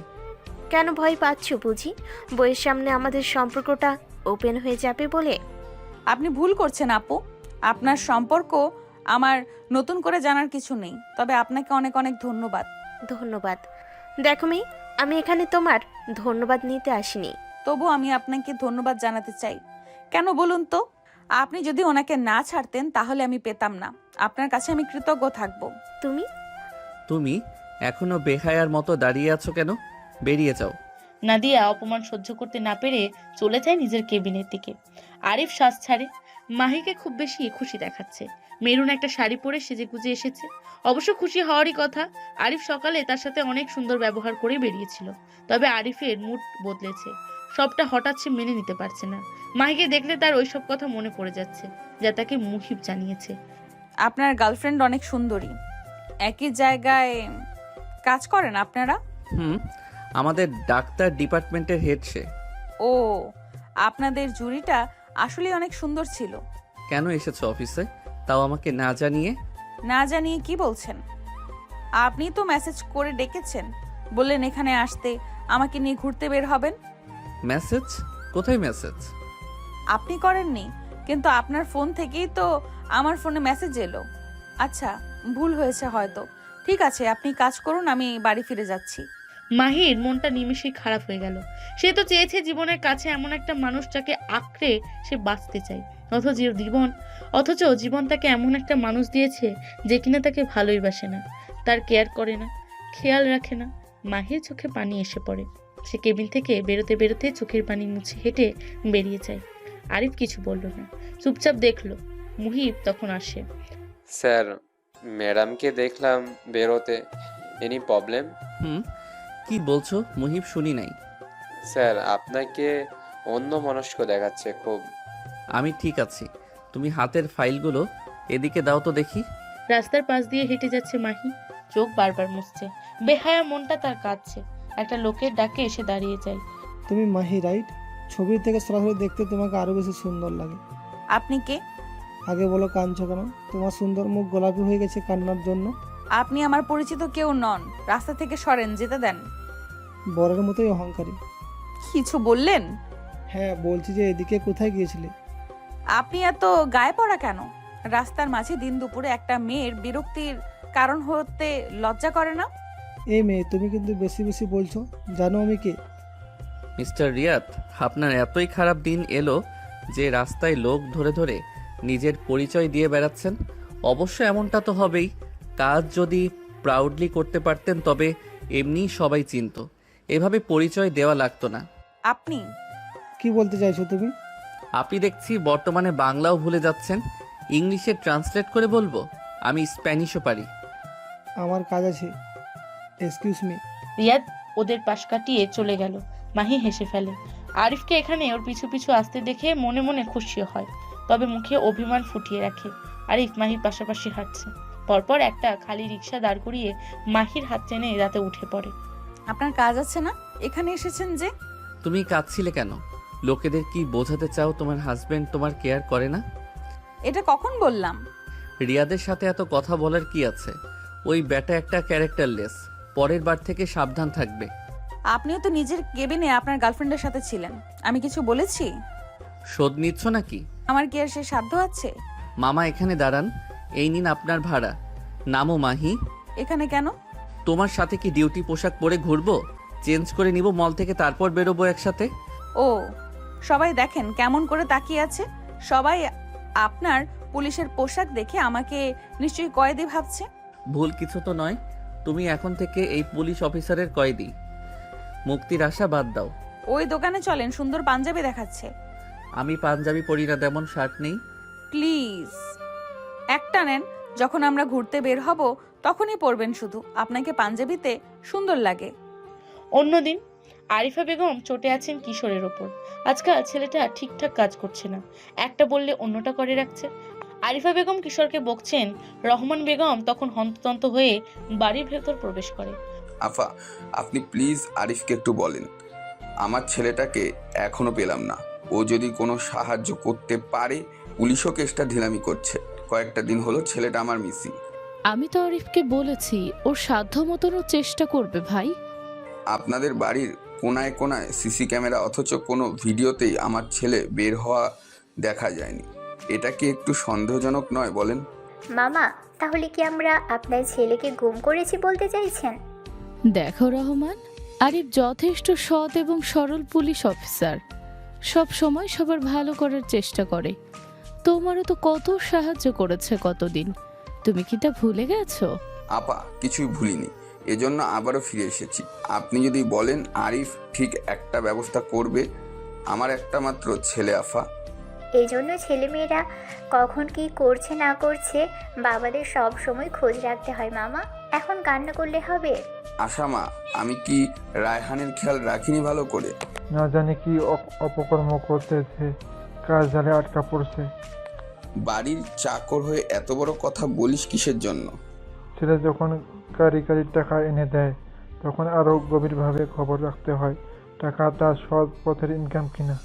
কেন ভয় পাচ্ছ বুঝি? বইয়ের সামনে আমাদের সম্পর্কটা ওপেন হয়ে যাবে বলে? আপনি ভুল করছেন আপু। আপনার সম্পর্ক আমার নতুন করে জানার কিছু নেই, তবে আপনাকে অনেক অনেক ধন্যবাদ। ধন্যবাদ? দেখো মেয়ে, আমি এখানে তোমার ধন্যবাদ নিতে আসিনি। তবু আমি আপনাকে ধন্যবাদ জানাতে চাই। কেন বলুন তো? আপনি যদি ওনাকে না ছাড়তেন তাহলে আমি পেতাম না। আপনার কাছে আমি কৃতজ্ঞ থাকব। তুমি তুমি এখনো বেহায়ার মতো দাঁড়িয়ে আছো কেন? বেরিয়ে যাও। নাদিয়া অপমান সহ্য করতে না পেরে চলে যায় নিজের কেবিনের দিকে। আরিফ শ্বাস ছাড়ে। মাহিকে খুব বেশি খুশি দেখাচ্ছে। মেরুন একটা শাড়ি পরে সেজেগুজে এসেছে। অবশ্য খুশি হওয়ারই কথা। আরিফ সকালে তার সাথে অনেক সুন্দর ব্যবহার করে বেরিয়েছিল, তবে আরিফের মুড বদলেছে। সবটা হঠাৎ সে মেনে নিতে পারছে না। মাহিকে দেখলে তার ওইসব কথা মনে পড়ে যাচ্ছে যা তাকে মুহিব জানিয়েছে। আপনার গার্লফ্রেন্ড অনেক সুন্দরী। একই জায়গায় কাজ করেন আপনারা? আমাদের ডাক্তার ডিপার্টমেন্টের হেড সে। ও, আপনাদের জুরিটা আসলে অনেক সুন্দর ছিল। কেন এসেছো অফিসে, তাও আমাকে না জানিয়ে? না জানিয়ে কি বলছেন? আপনি তো মেসেজ করে ডেকেছেন, বললেন এখানে আসতে, আমাকে নিয়ে ঘুরতে বের হবেন। মেসেজ? কোথায় মেসেজ? আপনি করেননি, কিন্তু আপনার ফোন থেকেই তো আমার ফোনে মেসেজ এলো। আচ্ছা, ভুল হয়েছে হয়তো। ঠিক আছে, আপনি কাজ করুন, আমি বাড়ি ফিরে যাচ্ছি। মাহির মনটা নিমেষেই খারাপ হয়ে গেল। সে তো চেয়েছে জীবনের কাছে এমন একটা মানুষ যাকে আঁকড়ে সে বাঁচতে চায়, অথচ জীবন তাকে এমন একটা মানুষ দিয়েছে যে কিনা তাকে ভালোই বাসে না, তার কেয়ার করে না, খেয়াল রাখে না। মাহির চোখে পানি এসে পড়ে। সে কেবিন থেকে বেরোতে বেরোতে চোখের পানি মুছে হেঁটে বেরিয়ে যায়। আরিফ কিছু বলল না, চুপচাপ দেখলো। মুহিব তখন আসে। স্যার, ম্যাডামকে দেখলাম বেরোতে, এনি প্রবলেম? কি বলছো মুহিব? শুনি নাই। স্যার, আপনাকে অন্য মনস্ক দেখাচ্ছে খুব। আমি ঠিক আছি, তুমি হাতের ফাইলগুলো এদিকে দাও তো দেখি। রাস্তার পাশ দিয়ে হেঁটে যাচ্ছে মাহি, চোখ বারবার মুছছে। বেহায়া মনটা তার কাঁদছে। একটা লোকের ডাকে এসে দাঁড়িয়ে যায়। তুমি মাহি রাইট? ছবির থেকে সরাসরি দেখতে তোমাকে আরো বেশি সুন্দর লাগে। আপনি কে? আগে বলো কাঁদছো কেন? তোমার সুন্দর মুখ গোলাপি হয়ে গেছে কান্নার জন্য। আপনি আমার পরিচিত কেউ নন, রাস্তা থেকে সরেন, যেতে দেন। বরের মতোই অহংকারী। কিছু বললেন? হ্যাঁ, বলছি যে এদিকে কোথায় গিয়েছিলে? আপনি এত গায়ে পড়া কেন? রাস্তার মাঝে দিন দুপুরে একটা মেয়ের বিরক্তির কারণ হতে লজ্জা করে না? এই মেয়ে, তুমি কিন্তু বেশি বেশি বলছো। জানো আমি কে? মিস্টার রিয়াদ, আপনার এতই খারাপ দিন এলো যে রাস্তায় লোক ধরে ধরে নিজের পরিচয় দিয়ে বেড়াচ্ছেন? অবশ্য এমনটা তো হবেই। কাজ যদি প্রাউডলি করতে পারতেন তবে এমনি সবাই চিনতো, এভাবে পরিচয় দেওয়া লাগতো না। আপনি কি বলতে চাইছো তুমি? আপনি দেখছি বর্তমানে বাংলাও ভুলে যাচ্ছেন। ইংলিশে ট্রান্সলেট করে বলবো? আমি স্প্যানিশও পারি। আমার কাজ আছে, এক্সকিউজ মি। রিয়াদ ওদের পাশ কাটিয়ে চলে গেল। মাহি হেসে ফেলে। আরিফকে এখানে ওর পিছু পিছু আসতে দেখে মনে মনে খুশিও হয়, তবে মুখে অভিমান ফুটিয়ে রাখে। আরিফ মাহির পাশাপাশি হাঁটছে। পরপর একটা খালি রিক্সা দাঁড় করিয়ে মাহির হাত টেনে রাতে উঠে পড়ে। আপনার কাজ আছে না? এখানে এসেছেন যে? তুমি কাঁদছিলে কেন? লোকেদের কি বোঝাতে চাও তোমার হাজবেন্ড তোমার কেয়ার করে না? এটা কখন বললাম? রিয়াদের সাথে এত কথা বলার কি আছে? ওই ব্যাটা একটা ক্যারেক্টারলেস। পরের বার থেকে সাবধান থাকবে। আপনিও তো নিজের কেবিনে আপনার গার্লফ্রেন্ডের সাথে ছিলেন, আমি কিছু বলেছি? শোধ নিচ্ছ নাকি? আমার কি আর সে সাধ্য আছে? মামা এখানে দাঁড়ান, এই নিন আপনার ভাড়া। নামো মাহি। এখানে কেন? তোমার সাথে কি ডিউটি পোশাক পরে ঘুরবো? চেঞ্জ করে নিব মল থেকে, তারপর বেরোবো একসাথে। ও, সবাই দেখেন কেমন করে তাকিয়ে আছে। সবাই আপনার পুলিশের পোশাক দেখে আমাকে নিশ্চয়ই কয়েদি ভাবছে। ভুল কিছু তো নয়, তুমি এখন থেকে এই পুলিশ অফিসারের কয়েদি। মুক্তির আশা বাদ দাও। ওই দোকানে চলেন, সুন্দর পাঞ্জাবি দেখাচ্ছে। আমি পাঞ্জাবি পরি না, তেমন শার্ট নেই। প্লিজ একটা নেন, যখন আমরা ঘুরতে বের হব তখনই পরবেন শুধু, আপনাকে পাঞ্জাবিতে সুন্দর লাগে। অন্যদিন আরিফা বেগম চটে আছেন কিশোরের ওপর। আজকাল ছেলেটা ঠিকঠাক কাজ করছে না, একটা বললে অন্যটা করে রাখছে। আরিফা বেগম কিশোরকে বকছেন। রহমান বেগম তখন হন্তদন্ত হয়ে বাড়ির ভেতর প্রবেশ করে। আফা, আপনি প্লিজ আরিফকে একটু বলেন, আমার ছেলেটাকে এখনো পেলাম না। ও যদি কোনো সাহায্য করতে পারে। পুলিশও কেসটা ঢিলামি করছে। কয়েকটা দিন হলো ছেলেটা আমার মিসিং। আমি তো আরিফকে বলেছি ওর সাধ্য মতন ও চেষ্টা করবে ভাই। আপনাদের বাড়ির কোনায় কোনায় সিসি ক্যামেরা, অথচ কোনো ভিডিওতেই আমার ছেলে বের হওয়া দেখা যায়নি। এটা কি একটু সন্দেহজনক নয় বলেন? মামা, তাহলে কি আমরা আপনার ছেলেকে গুম করেছি বলতে চাইছেন? দেখো রহমান, আরিফ যথেষ্ট সৎ এবং সরল পুলিশ অফিসার, সব সময় সবার ভালো করার চেষ্টা করে। তোমারও তো কত সাহায্য করেছে কতদিন, তুমি কি তা ভুলে গেছো? আপা, কিছুই ভুলিনি, এজন্য আবারও ফিরে এসেছি। আপনি যদি বলেন আরিফ ঠিক একটা ব্যবস্থা করবে। আমার একটা মাত্র ছেলে আফা। এই জন্য ছেলেমেয়েরা কখন কি করছে না করছে বাবাদের সব সময় খোঁজ রাখতে হয় মামা। এখন কান্না করলে হবে? আশা মা, আমি কি রায়হানের খেয়াল রাখিনি ভালো করে? না জানি কি অপকর্ম করতেছে, কাজ জালে আটকা পড়ছে। বাড়ির চাকর হয়ে এত বড় কথা বলিস কিসের জন্য? ছেলে যখন কারি টাকা এনে দেয় তখন আরও গভীরভাবে খবর রাখতে হয় টাকা তার সৎ পথের ইনকাম কিনা।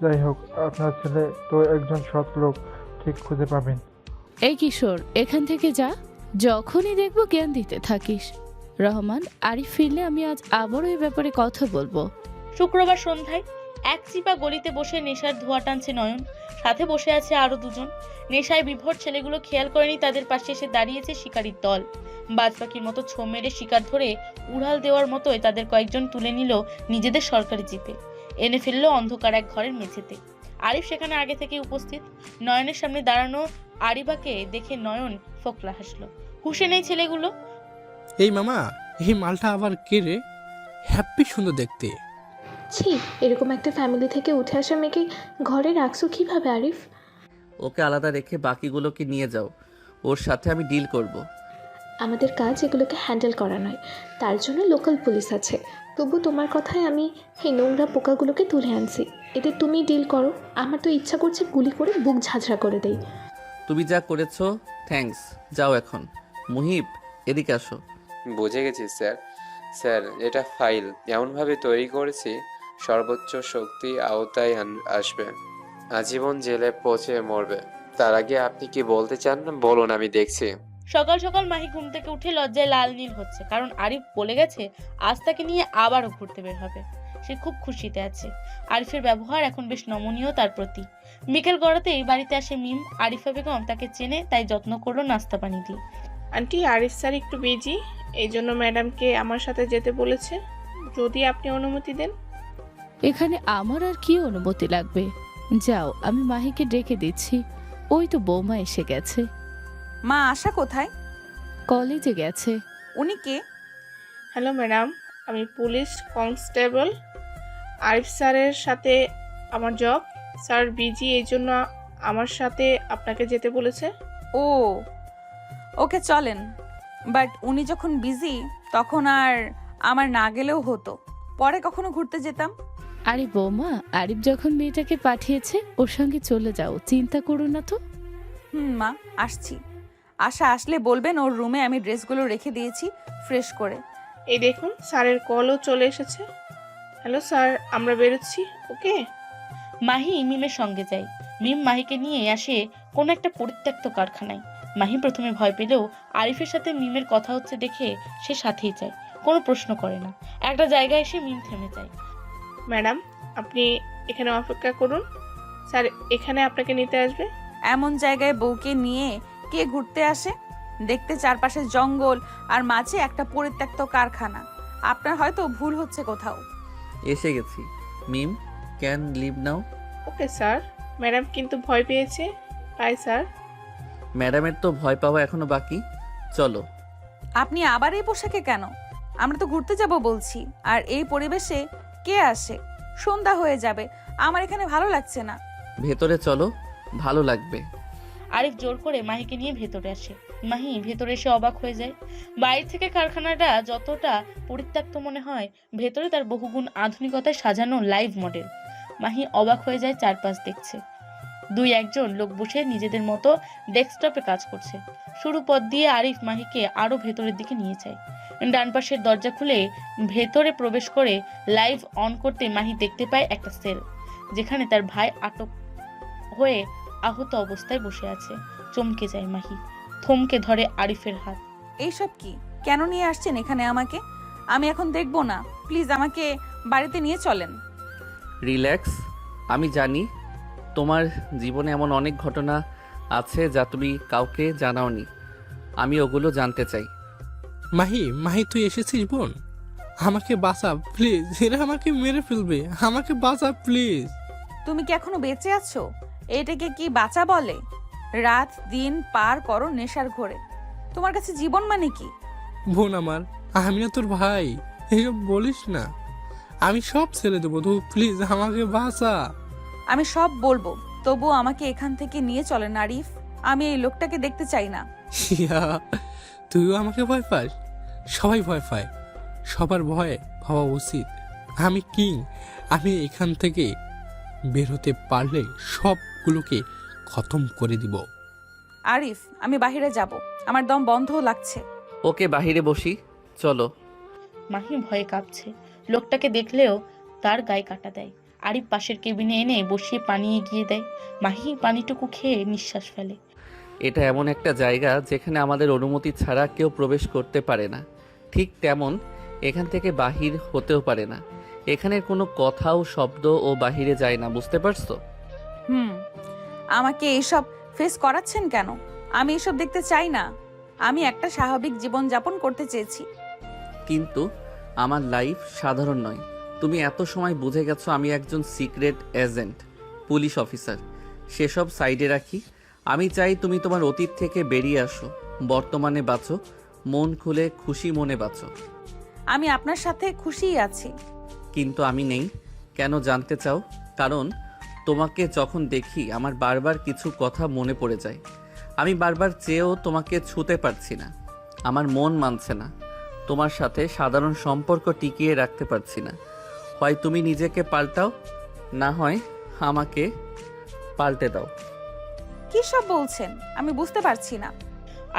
যাই হোক, আপনার ছেলে তো একজন সৎ লোক, ঠিক খুঁজে পাবেন। এই কিশোর, এখান থেকে যা, যখনই দেখবো জ্ঞান দিতে থাকিস। রহমান, আরিফ ফিরলে আমি আজ আবারও এই ব্যাপারে কথা বলবো। শুক্রবার সন্ধ্যায় এক চিপা গলিতে বসে নেশার ধোঁয়া টানছে নয়ন, সাথে বসে আছে আরো দুজন। নেশায় বিভোর ছেলেগুলো খেয়াল করেনি তাদের পাশে এসে দাঁড়িয়েছে শিকারীর দল। বাজ পাখির মতো ছো মেরে শিকার ধরে উড়াল দেওয়ার মতোই তাদের কয়েকজন তুলে নিল নিজেদের সরকারি জিপে, এনে ফেললো অন্ধকার এক ঘরের মেঝেতে। আরিফ সেখানে আগে থেকে উপস্থিত। নয়নের সামনে দাঁড়ানো আরিবাকে দেখে নয়ন ফোকলা হাসলো। হুশে নেই ছেলেগুলো। এই মামা, এই মালটা আবার কে রে? হ্যাপি সুন্দর দেখতে। ছি, এরকম একটা ফ্যামিলি থেকে উঠে আসা মেয়েকে ঘরে রাখছো কিভাবে আরিফ? ওকে আলাদা রেখে বাকিগুলোকে নিয়ে যাও, ওর সাথে আমি ডিল করব। আমাদের কাজ এগুলোকে হ্যান্ডেল করা নয়, তার জন্য লোকাল পুলিশ আছে। তবু তোমার কথায় আমি এই নোংরা পোকাগুলোকে তুলে আনছি। এতে তুমি ডিল করো, আমার তো ইচ্ছা করছে গুলি করে বুক ঝাঁঝরা করে দেই। তুমি যা করেছো থ্যাঙ্কস, যাও এখন। মুহিব, এদিকে আসো। বুঝে গেছি স্যার। স্যার, এটা ফাইল এমনভাবে তৈরি করেছি সর্বোচ্চ শক্তি আওতায় আসবে, আজীবন জেলে পচে মরবে। তার আগে আপনি কি বলতে চান বলুন, আমি দেখছি। সকাল সকাল মাহি ঘুম থেকে উঠে লজ্জায় লাল নীল হচ্ছে, কারণ আরিফ বলে গেছে আজ তাকে নিয়ে আবারও ঘুরতে বের হবে। সে খুব খুশিতে আছে। আরিফের ব্যবহার এখন বেশ নমনীয় তার প্রতি। বিকেল গড়াতেই বাড়িতে আসে মিম। আরিফা বেগম তাকে চেনে, তাই যত্ন করলো নাস্তা পানি দিয়ে। আন্টি, আরিফ স্যার একটু বিজি, এই জন্য ম্যাডামকে আমার সাথে যেতে বলেছে, যদি আপনি অনুমতি দেন। এখানে আমার আর কি অনুমতি লাগবে? যাও, আমি মাহিকে ডেকে দিচ্ছি। ওই তো বৌমা এসে গেছে। মা আশা কোথায়? কলেজে গেছে। উনি কে? হ্যালো ম্যাডাম, আমি পুলিশ কনস্টেবল। আরিফ স্যারের সাথে আমার জব। স্যার বিজি, এই জন্য আমার সাথে আপনাকে যেতে বলেছে। ও ওকে, চলেন। বাট উনি যখন বিজি তখন আর আমার না গেলেও হতো, পরে কখনো ঘুরতে যেতাম। আরে বৌমা, আরিফ যখন মেয়েটাকে পাঠিয়েছে ওর সঙ্গে চলে যাও, চিন্তা করো না তো। মা, আসছি। আশা আসলে বলবেন ওর রুমে আমি ড্রেসগুলো রেখে দিয়েছি ফ্রেশ করে। এই দেখুন, স্যারের কলও চলে এসেছে। হ্যালো স্যার, আমরা বেরোচ্ছি। ওকে। মাহি মিমের সঙ্গে যায়। মিম মাহিকে নিয়ে আসে কোনো একটা পরিত্যক্ত কারখানায়। মাহি প্রথমে ভয় পেলেও আরিফের সাথে মিমের কথা হচ্ছে দেখে সে সাথেই যায়, কোনো প্রশ্ন করে না। একটা জায়গায় এসে মিম থেমে যায়। ম্যাডাম, আপনি এখানে অপেক্ষা করুন, স্যার এখানে আপনাকে নিতে আসবে। এমন জায়গায় বউকে নিয়ে কে ঘুরতে আসে? দেখতে চারপাশে জঙ্গল আর মাঝে একটা পরিত্যক্ত কারখানা। আপনার হয়তো ভুল হচ্ছে কোথাও। এসে গেছি। Mim, can leave now? Okay sir. Madam কিন্তু ভয় পেয়েছে। Bye sir. ম্যাডামের তো ভয় পাওয়া এখনো বাকি। চলো। আপনি আবার এই পোশাকে কেন? আমরা তো ঘুরতে যাব বলছি। আর এই পরিবেশে কে আসে? সন্ধ্যা হয়ে যাবে, আমার এখানে ভালো লাগছে না। ভেতরে চলো, ভালো লাগবে। আরিফ জোর করে মাহিকে নিয়ে ভেতরে আসে। মাহি ভেতরে এসে অবাক হয়ে যায়। বাইরে থেকে কারখানাটা যতটা পরিত্যক্ত মনে হয়, ভেতরে তার বহুগুণ আধুনিকতায় সাজানো লাইভ মডেল। মাহি অবাক হয়ে যায়, চারপাশ দেখছে। দুই একজন লোক বসে নিজেদের মতো ডেস্কটপে কাজ করছে। সরু পথ দিয়ে আরিফ মাহিকে আরো ভেতরের দিকে নিয়ে যায়। ডান পাশের দরজা খুলে ভেতরে প্রবেশ করে লাইভ অন করতে মাহি দেখতে পায় একটা সেল, যেখানে তার ভাই আটক হয়ে আহত অবস্থায় বসে আছে। চমকে যায় মাহি, থমকে ধরে আরিফের হাত। এইসব কি? কেন নিয়ে আসছেন এখানে আমাকে? আমি এখন দেখবো না, প্লিজ আমাকে বাড়িতে নিয়ে চলেন। রিল্যাক্স, আমি জানি তোমার জীবনে এমন অনেক ঘটনা আছে যা তুমি কাউকে জানাওনি। আমি ওগুলো জানতে চাই। মাহি তুই এসেছিস বোন? আমাকে বাঁচা প্লিজ, এরা আমাকে মেরে ফেলবে, আমাকে বাঁচা প্লিজ। তুমি কি এখনো বেঁচে আছো? এটাকে কি বাঁচা বলে? রাত দিন পার করো নেশার ঘোরে। তোমার কাছে জীবন মানে কি? বোন আমার, আমি না তোর ভাই, এইসব বলিস না। আমি সব ছেড়ে দেবো, তুই প্লিজ আমাকে বাঁচা। আমি সব বলবো, তবুও আমাকে এখান থেকে নিয়ে চলেন আরিফ। আমি এই লোকটাকে দেখতে চাই না। ইয়া, তুইও আমাকে ভয় পাস? সবাই ভয় পায়, সবার ভয় পাওয়া উচিত। আমি কিং, আমি এখান থেকে বের হতে পারলে সবগুলোকে খতম করে দিব। আরিফ, আমি বাইরে যাব, আমার দম বন্ধ লাগছে। ওকে, বাহিরে বসি, চলো। মাহি ভয়ে কাঁপছে। লোকটাকে দেখলেও তার গায়ে কাটা দেয়। আরিফ পাশের কেবিনে এনে বসিয়ে পানি এগিয়ে দেয়। মাহি পানিটুকু খেয়ে নিঃশ্বাস ফেলে। এটা এমন একটা জায়গা যেখানে আমাদের অনুমতি ছাড়া কেউ প্রবেশ করতে পারে না। ঠিক তেমন এখান থেকে বাহির হতেও পারে না। এখানের কোনো কথাও শব্দ ও বাহিরে যায় না, বুঝতে পারছো? আমাকে এইসব ফেস করাচ্ছেন কেন? আমি এসব দেখতে চাই না। আমি একটা স্বাভাবিক জীবন যাপন করতে চেয়েছি। কিন্তু আমার লাইফ সাধারণ নয়। তুমি এত সময় বুঝে গেছো আমি একজন সিক্রেট এজেন্ট, পুলিশ অফিসার। সেসব সাইডে রাখি। আমি চাই তুমি তোমার অতীত থেকে বেরিয়ে আসো, বর্তমানে বাঁচো, মন খুলে খুশি মনে বাঁচো। আমি আপনার সাথে খুশিই আছি। কিন্তু আমি নেই কেন জানতে চাও? কারণ তোমাকে যখন দেখি আমার বারবার কিছু কথা মনে পড়ে যায়। আমি বারবার চেয়েও তোমাকে ছুঁতে পারছি না। আমার মন মানছে না। তোমার সাথে সাধারণ সম্পর্ক টিকিয়ে রাখতে পারছি না। হয় তুমি নিজেকে পাল্টাও, না হয় আমাকে পাল্টে দাও। কি সব বলছেন আমি বুঝতে পারছি না।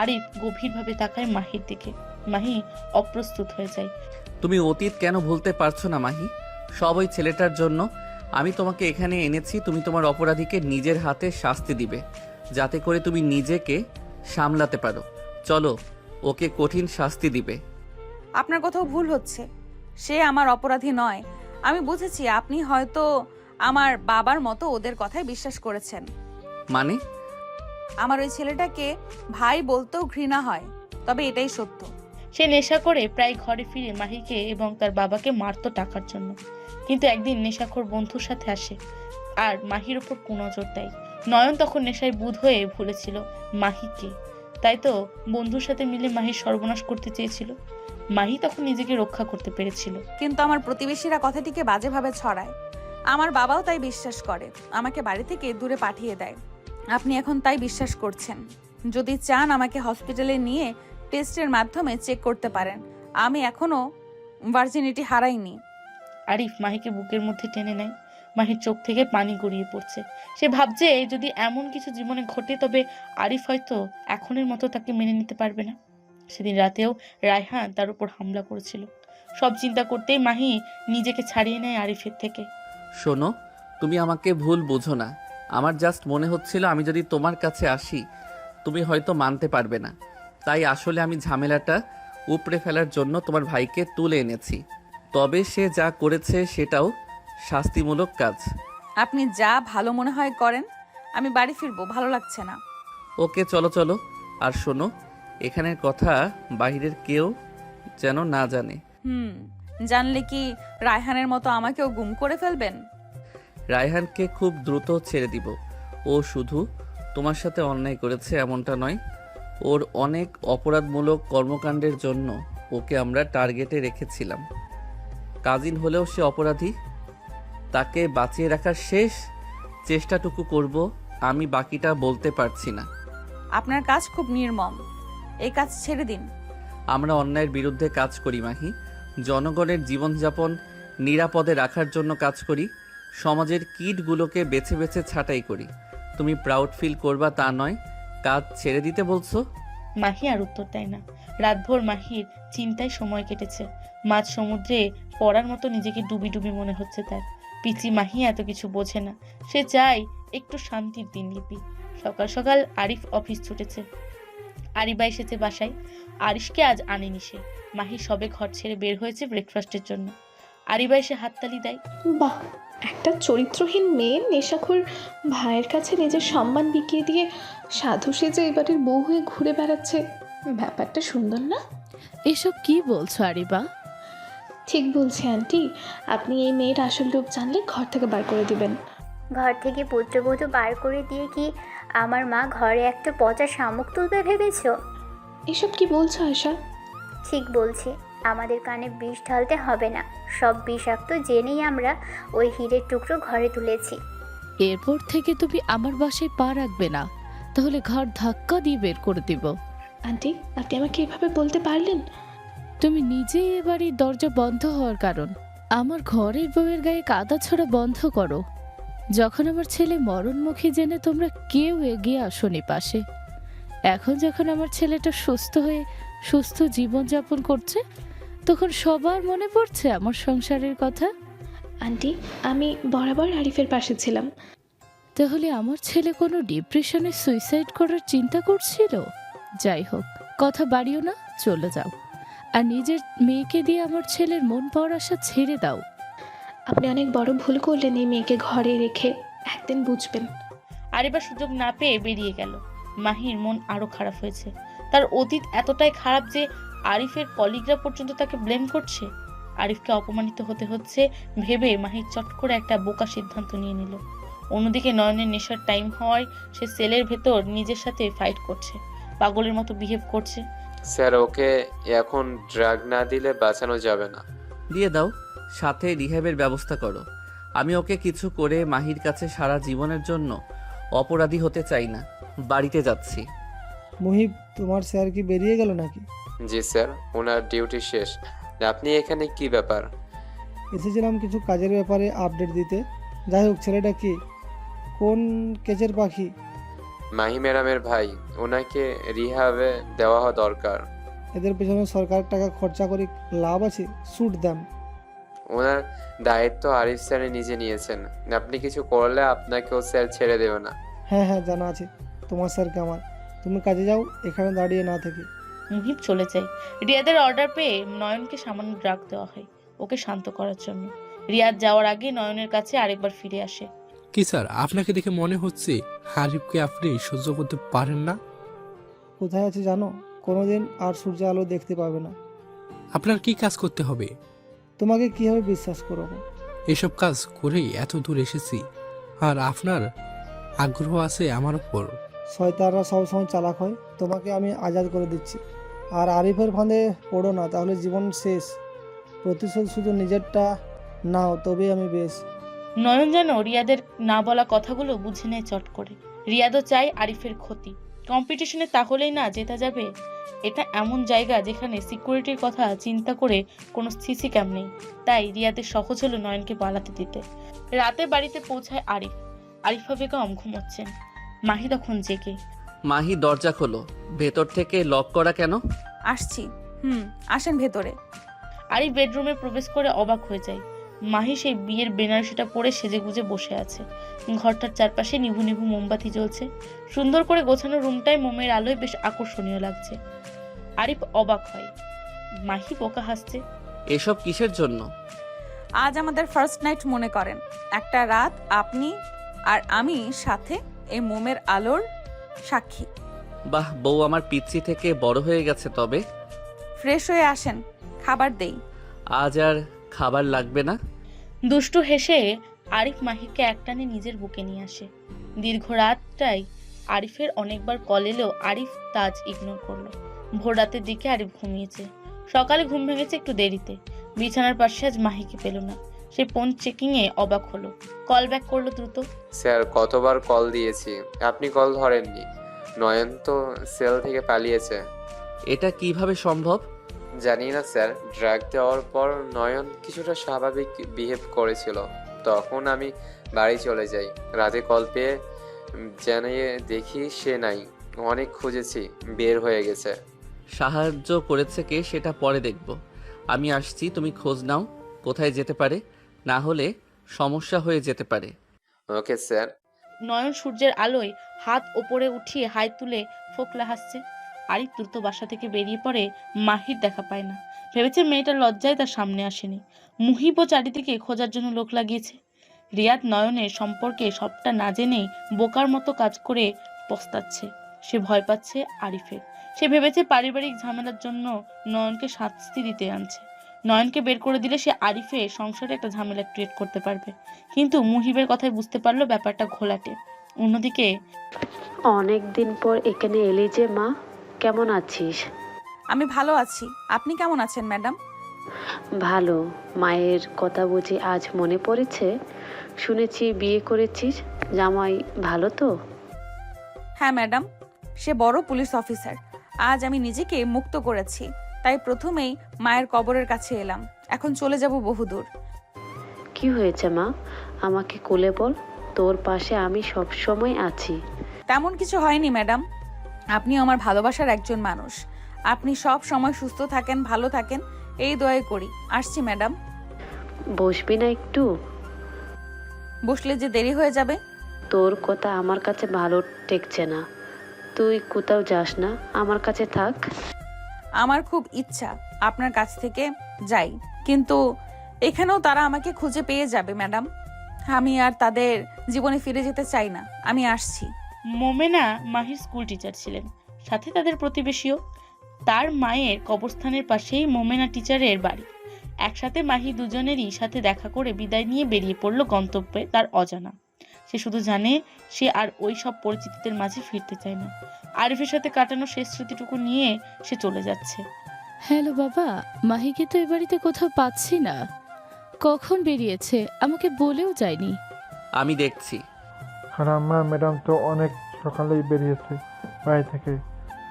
আরিফ গভীরভাবে তাকায় মাহির দিকে। মাহি অপ্রস্তুত হয়ে যায়। তুমি অতীত কেন ভুলতে পারছো না মাহি? সব ওই ছেলেটার জন্য। আমি তোমাকে এখানে এনেছি, তুমি তোমার অপরাধীকে নিজের হাতে শাস্তি দিবে, যাতে করে তুমি নিজেকে সামলাতে পারো। চলো, ওকে কঠিন শাস্তি দিবে। আপনার কোথাও ভুল হচ্ছে। সে আমার অপরাধী নয়। আমি বুঝেছি আপনি হয়তো আমার বাবার মতো ওদের কথায় বিশ্বাস করেছেন। মানে? আমার ওই ছেলেটাকে ভাই বলতেও ঘৃণা হয়, তবে এটাই সত্য। সে নেশা করে প্রায় ঘরে ফিরে মাহিকে এবং তার বাবাকে মারতো টাকার জন্য। কিন্তু একদিন নেশাখোর বন্ধুর সাথে আসে আর মাহির ওপর কুনজর দেয়। নয়ন তখন নেশায় বুঁদ হয়ে ভুলেছিল মাহিকে, তাই তো বন্ধুর সাথে মিলে মাহির সর্বনাশ করতে চেয়েছিল। মাহি তখন নিজেকে রক্ষা করতে পেরেছিল। কিন্তু আমার প্রতিবেশীরা কথাটিকে বাজেভাবে ছড়ায়। আমার বাবাও তাই বিশ্বাস করে, আমাকে বাড়ি থেকে দূরে পাঠিয়ে দেয়। আপনি এখন তাই বিশ্বাস করছেন। যদি চান আমাকে হসপিটালে নিয়ে টেস্টের মাধ্যমে চেক করতে পারেন। আমি এখনো ভার্জিনিটি হারাইনি। আরিফ মাহিকে বুকের মধ্যে টেনে নেয়। মাহির চোখ থেকে পানি গড়িয়ে পড়ছে। সে ভাবছে যদি এমন কিছু জীবনে ঘটে তবে আরিফ হয়তো এখনের মতো তাকে মেনে নিতে পারবে না। সেদিন রাতেও রায়হান তার উপর হামলা করেছিল। সব চিন্তা করতেই মাহি নিজেকে ছাড়িয়ে নেয় আরিফের থেকে। শোনো, তুমি আমাকে ভুল বোঝো না। আমার জাস্ট মনে হচ্ছিল আমি যদি তোমার কাছে আসি তুমি হয়তো মানতে পারবে না। তাই আসলে আমি ঝামেলাটা উপড়ে ফেলার জন্য তোমার ভাইকে তুলে এনেছি। তবে সে যা করেছে সেটাও শাস্তিমূলক কাজ। আপনি যা ভালো মনে হয় করেন। আমি বাড়ি ফিরবো, ভালো লাগছে না। ওকে, চলো চলো। আর শোনো, এখানের কথা বাইরের কেউ যেন না জানে। জানলে কি রায়হানের মতো আমাকেও গুম করে ফেলবেন? রায়হানকে খুব দ্রুত ছেড়ে দিব। ও শুধু তোমার সাথে অন্যায় করেছে এমনটা নয়, ওর অনেক অপরাধমূলক কর্মকাণ্ডের জন্য ওকে আমরা টার্গেটে রেখেছিলাম। কাজিন হলেও সে অপরাধী। তাকে বাঁচিয়ে রাখার শেষ চেষ্টাটুকু করব। আমি বাকিটা বলতে পারছি না। আপনার কাজ খুব নির্মম, এই কাজ ছেড়ে দিন। আমরা অন্যায়ের বিরুদ্ধে কাজ করি মাহি। জনগণের জীবনযাপন নিরাপদে রাখার জন্য কাজ করি। সমাজের কীটগুলোকে বেছে বেছে ছাঁটাই করি। তুমি প্রাউড ফিল করবা তা নয়। কাজ ছেড়ে দিতে বলছো? মাহি আর উত্তর দেয় না। রাতভর মাহির চিন্তায় সময় কেটেছে। মাঝ সমুদ্রে পড়ার মতো নিজেকে ডুবি ডুবি মনে হচ্ছে তার। পিচি মাহি এত কিছু বোঝে না, সে চায় একটু শান্তির দিনলিপি। সকাল সকাল আরিফ অফিস ছুটেছে, আরিবা এসেছে বাসায়। আরিশকে আজ আনেনি সে। মাহি সবে ঘর ছেড়ে বের হয়েছে ব্রেকফাস্টের জন্য। আরিবা এসে হাততালি দেয়। বাহ, একটা চরিত্রহীন মেয়ে নেশাখোর ভাইয়ের কাছে নিজের সম্মান বিকিয়ে দিয়ে সাধু সেজে এবারের বউ হয়ে ঘুরে বেড়াচ্ছে। ব্যাপারটা সুন্দর না? এসব কি বলছো আরিবা? ঠিক বলছি আন্টি, আপনি এই মেয়ের আসল রূপ জানলে ঘর থেকে বার করে দিবেন। ঘর থেকে পুত্রবধূ বার করে দিয়ে কি আমার মা ঘরে একটা পচা শামুক তুলবে ভেবেছো? এসব কি বলছো আয়শা? ঠিক বলছি, আমাদের কানে বিষ ঢালতে হবে না। সব বিষাক্ত জেনেই আমরা ওই হীরের টুকরো ঘরে তুলেছি। এরপর থেকে তুমি আমার বাসায় পা রাখবে না, তাহলে ঘর ধাক্কা দিয়ে বের করে দিব। আন্টি, আপনি আমাকে এভাবে বলতে পারলেন? তুমি নিজেই এবারই দরজা বন্ধ হওয়ার কারণ। আমার ঘরের বউয়ের গায়ে কাদা ছড়া বন্ধ করো। যখন আমার ছেলে মরণমুখী জেনে তোমরা কেউ এগিয়ে আসোনি পাশে, এখন যখন আমার ছেলেটা সুস্থ হয়ে সুস্থ জীবনযাপন করছে, তখন সবার মনে পড়ছে আমার সংসারের কথা। আন্টি, আমি বরাবর আরিফের পাশে ছিলাম। তাহলে আমার ছেলে কোনো ডিপ্রেশনে সুইসাইড করার চিন্তা করছিল? যাই হোক, কথা বাড়িও না, চলে যাও। আর নিজের মেয়েকে দিয়ে আমার ছেলের মন পাওয়ার আশা ছেড়ে দাও। আপনি অনেক বড় ভুল করলেন এই মেয়েকে ঘরে রেখে, একদিন বুঝবেন। আরিবা সুযোগ না পেয়ে বেরিয়ে গেল। মাহির মন আরো খারাপ হয়েছে। তার অতীত এতটাই খারাপ যে আরিফের পলিগ্রাফ পর্যন্ত তাকে ব্লেম করছে। আরিফকে অপমানিত হতে হচ্ছে ভেবে মাহি চট করে একটা বোকা সিদ্ধান্ত নিয়ে নিল। অন্যদিকে নয়নের নেশার টাইম হওয়ায় সে সেলের ভেতর নিজের সাথে ফাইট করছে, পাগলের মতো বিহেভ করছে। স্যার, ওকে এখন ড্রাগ না দিলে বাঁচানো যাবে না। দিয়ে দাও, সাথে রিহ্যাবের ব্যবস্থা করো। আমি ওকে কিছু করে মাহির কাছে সারা জীবনের জন্য অপরাধী হতে চাই না। বাড়িতে যাচ্ছি। মুহিব, তোমার স্যার কি বেরিয়ে গেল নাকি? জি স্যার, ওনার ডিউটি শেষ। আপনি এখানে কি ব্যাপার? এসেছিলাম কিছু কাজের ব্যাপারে আপডেট দিতে। যাই হোক, ছেলেটা কি, কোন কেচের পাখি? মাহি ম্যাডামের ভাই, ওনাকে রিহাবে দেওয়া দরকার। এদের পেছনে সরকারের টাকা খরচা করে লাভ আছে? শুট দেন। ওনার দায়িত্ব আরিফ স্যারে নিজে নিয়েছেন। আপনি কিছু করলে আপনাকেও স্যার ছেড়ে দেবে না। হ্যাঁ হ্যাঁ, জানা আছে তোমার স্যারকে আমার। তুমি কাজে যাও, এখানে দাঁড়িয়ে না থেকে। মুহিব চলে যায়। রিয়াদের অর্ডার পেয়ে নয়নকে সামান্য ড্রাগ দেওয়া হয় ওকে শান্ত করার জন্য। রিয়াদ যাওয়ার আগে নয়নের কাছে আরেকবার ফিরে আসে। কি স্যার, আপনাকে দেখে মনে হচ্ছে আরিফকে আপনি সহ্য করতে পারেন না। কোথায় আছে জানো? কোনোদিন আর সূর্য আলো দেখতে পাবে না। আপনার কি কাজ করতে হবে? তোমাকে কিভাবে বিশ্বাস করবো? এসব কাজ করেই এত দূর এসেছি, আর আপনার আগ্রহ আছে আমার উপর। শয়তানরা সবসময় চালাক হয়। তোমাকে আমি আজাদ করে দিচ্ছি। আর আরিফের ফাঁদে পড়ো না, তাহলে জীবন শেষ। প্রতিশোধ শুধু নিজেরটা নাও, তবেই আমি বেশ। নয়ন যেন রিয়াদের না বলা কথাগুলো বুঝে নেয় চট করে। রিয়াদও চায় আরিফের ক্ষতি। কম্পিটিশনে তাহলেই না জেতা যাবে। এটা এমন জায়গা যেখানে সিকিউরিটির কথা চিন্তা করে কোনো সিসি ক্যাম নেই। তাই রিয়াদের সহজ হলো নয়নকে পালাতে দিতে। রাতে বাড়িতে পৌঁছায় আরিফ। আরিফা বেগম ঘুমোচ্ছেন, মাহি তখন জেগে। মাহি, দরজা খোলো। ভেতর থেকে লক করা কেন? আসছি। আসেন ভেতরে। আরিফ বেডরুমে প্রবেশ করে অবাক হয়ে যায়। মাহি সেই বিয়ের বেনারসিটা পরে সেজেগুজে বসে আছে। ঘরটার চারপাশে নিভু নিভু মোমবাতি জ্বলছে। সুন্দর করে গোছানো রুমটায় মোমের আলোয় বেশ আকর্ষণীয় লাগছে। আরিফ অবাক হয়। মাহি বোকা হাসছে। এসব কিসের জন্য? আজ আমাদের ফার্স্ট নাইট মনে করেন। একটা রাত আপনি আর আমি সাথে এই মোমের আলোর সাক্ষী। বাহ, বউ আমার পিচ্ছি থেকে বড় হয়ে গেছে। তবে ফ্রেশ হয়ে আসেন, খাবার দেই। আজ আর খাবার লাগবে না। দুষ্টু হেসে আরিফ মাহিকে একটানে নিজের বুকে নিয়ে আসে। দীর্ঘ রাতটাই আরিফের অনেকবার কল এলেও আরিফ তাজ ইগনোর করলো। ভোর রাতের দিকে আরিফ ঘুমিয়েছে। সকালে ঘুম ভেঙেছে একটু দেরিতে। বিছানার পাশে আজ মাহিকে পেল না। সে ফোন চেকিংয়ে অবাক হলো। কল ব্যাক করলো দ্রুত। স্যার, কতবার কল দিয়েছি, আপনি কল ধরেননি। নয়ন তো সেল থেকে পালিয়েছে। এটা কিভাবে সম্ভব? জানি না স্যার। ড্রাগ দেওয়ার পর নয়ন কিছুটা স্বাভাবিক বিহেভ করেছিল, তখন আমি বাড়ি চলে যাই। রাতে কল পেয়ে জানিয়ে দেখি সে নাই। অনেক খুঁজেছি, বের হয়ে গেছে। সাহায্য করেছে কে সেটা পরে দেখব। আমি আসছি, তুমি খোঁজ নাও কোথায় যেতে পারে, না হলে সমস্যা হয়ে যেতে পারে। Okay sir. নয়ন সূর্যের আলোয় হাত ওপরে উঠিয়ে হাই তুলে ফোকলা হাসছে। আরিফ দ্রুত বাসা থেকে বেরিয়ে পড়ে, মাহির দেখা পায় না। ভেবেছে মেয়েটার লজ্জায় তার সামনে আসেনি। মুহিবও চারিদিকে খোঁজার জন্য লোক লাগিয়েছে। রিয়াদ নয়নের সম্পর্কে সবটা না জেনেই বোকার মতো কাজ করে পস্তাচ্ছে। সে ভয় পাচ্ছে আরিফের। সে ভেবেছে পারিবারিক ঝামেলার জন্য নয়নকে শাস্তি দিতে আনছে। নয়নকে বের করে দিলে সে আরিফের সংসারে একটা ঝামেলা ক্রিয়েট করতে পারবে। কিন্তু মুহিবের কথায় বুঝতে পারলো ব্যাপারটা ঘোলাটে। অন্যদিকে অনেক দিন পর এখানে এলি যে মা, কেমন আছিস? আমি ভালো আছি, আপনি কেমন আছেন ম্যাডাম? ভালো। মায়ের কথা বুঝি আজ মনে পড়েছে? শুনেছি বিয়ে করেছিস, জামাই ভালো তো? হ্যাঁ ম্যাডাম, সে বড় পুলিশ অফিসার। আজ আমি নিজেকে মুক্ত করেছি, তাই প্রথমেই মায়ের কবরের কাছে এলাম। এখন চলে যাব বহুদূর। কি হয়েছে মা, আমাকে কোলে বল, তোর পাশে আমি সব সময় আছি। তেমন কিছু হয়নি ম্যাডাম, আপনিও আমার ভালোবাসার একজন মানুষ। আপনি সব সময় সুস্থ থাকেন, ভালো থাকেন, এই দোয়াই করি। আসছি ম্যাডাম। বসবি না একটু? বসলে যে দেরি হয়ে যাবে। তোর কথা আমার কাছে ভালো ঠেকছে না। তুই কোথাও যাস না, আমার কাছে থাক। আমার খুব ইচ্ছা আপনার কাছ থেকে যাই, কিন্তু এখানেও তারা আমাকে খুঁজে পেয়ে যাবে ম্যাডাম। আমি আর তাদের জীবনে ফিরে যেতে চাই না। আমি আসছি। মোমেনা মাহির স্কুল টিচার ছিলেন, সাথে তাদের প্রতিবেশীও। তার মায়ের কবরস্থানের পাশেই মোমেনা টিচারের বাড়ি। একসাথে মাহি দুজনেরই সাথে দেখা করে বিদায় নিয়ে বেরিয়ে পড়ল গন্তব্যে তার অজানা। সে শুধু জানে সে আর ওই সব পরিচিতিদের মাঝে ফিরতে চায় না। আরিফের সাথে কাটানো শেষ স্মৃতিটুকু নিয়ে সে চলে যাচ্ছে। হ্যালো বাবা, মাহিকে তো এ বাড়িতে কোথাও পাচ্ছি না। কখন বেরিয়েছে আমাকে বলেও যায়নি। আমি দেখছি। আর আম্মা, ম্যাডাম তো অনেক সকালেই বেরিয়েছে বাড়ি থেকে।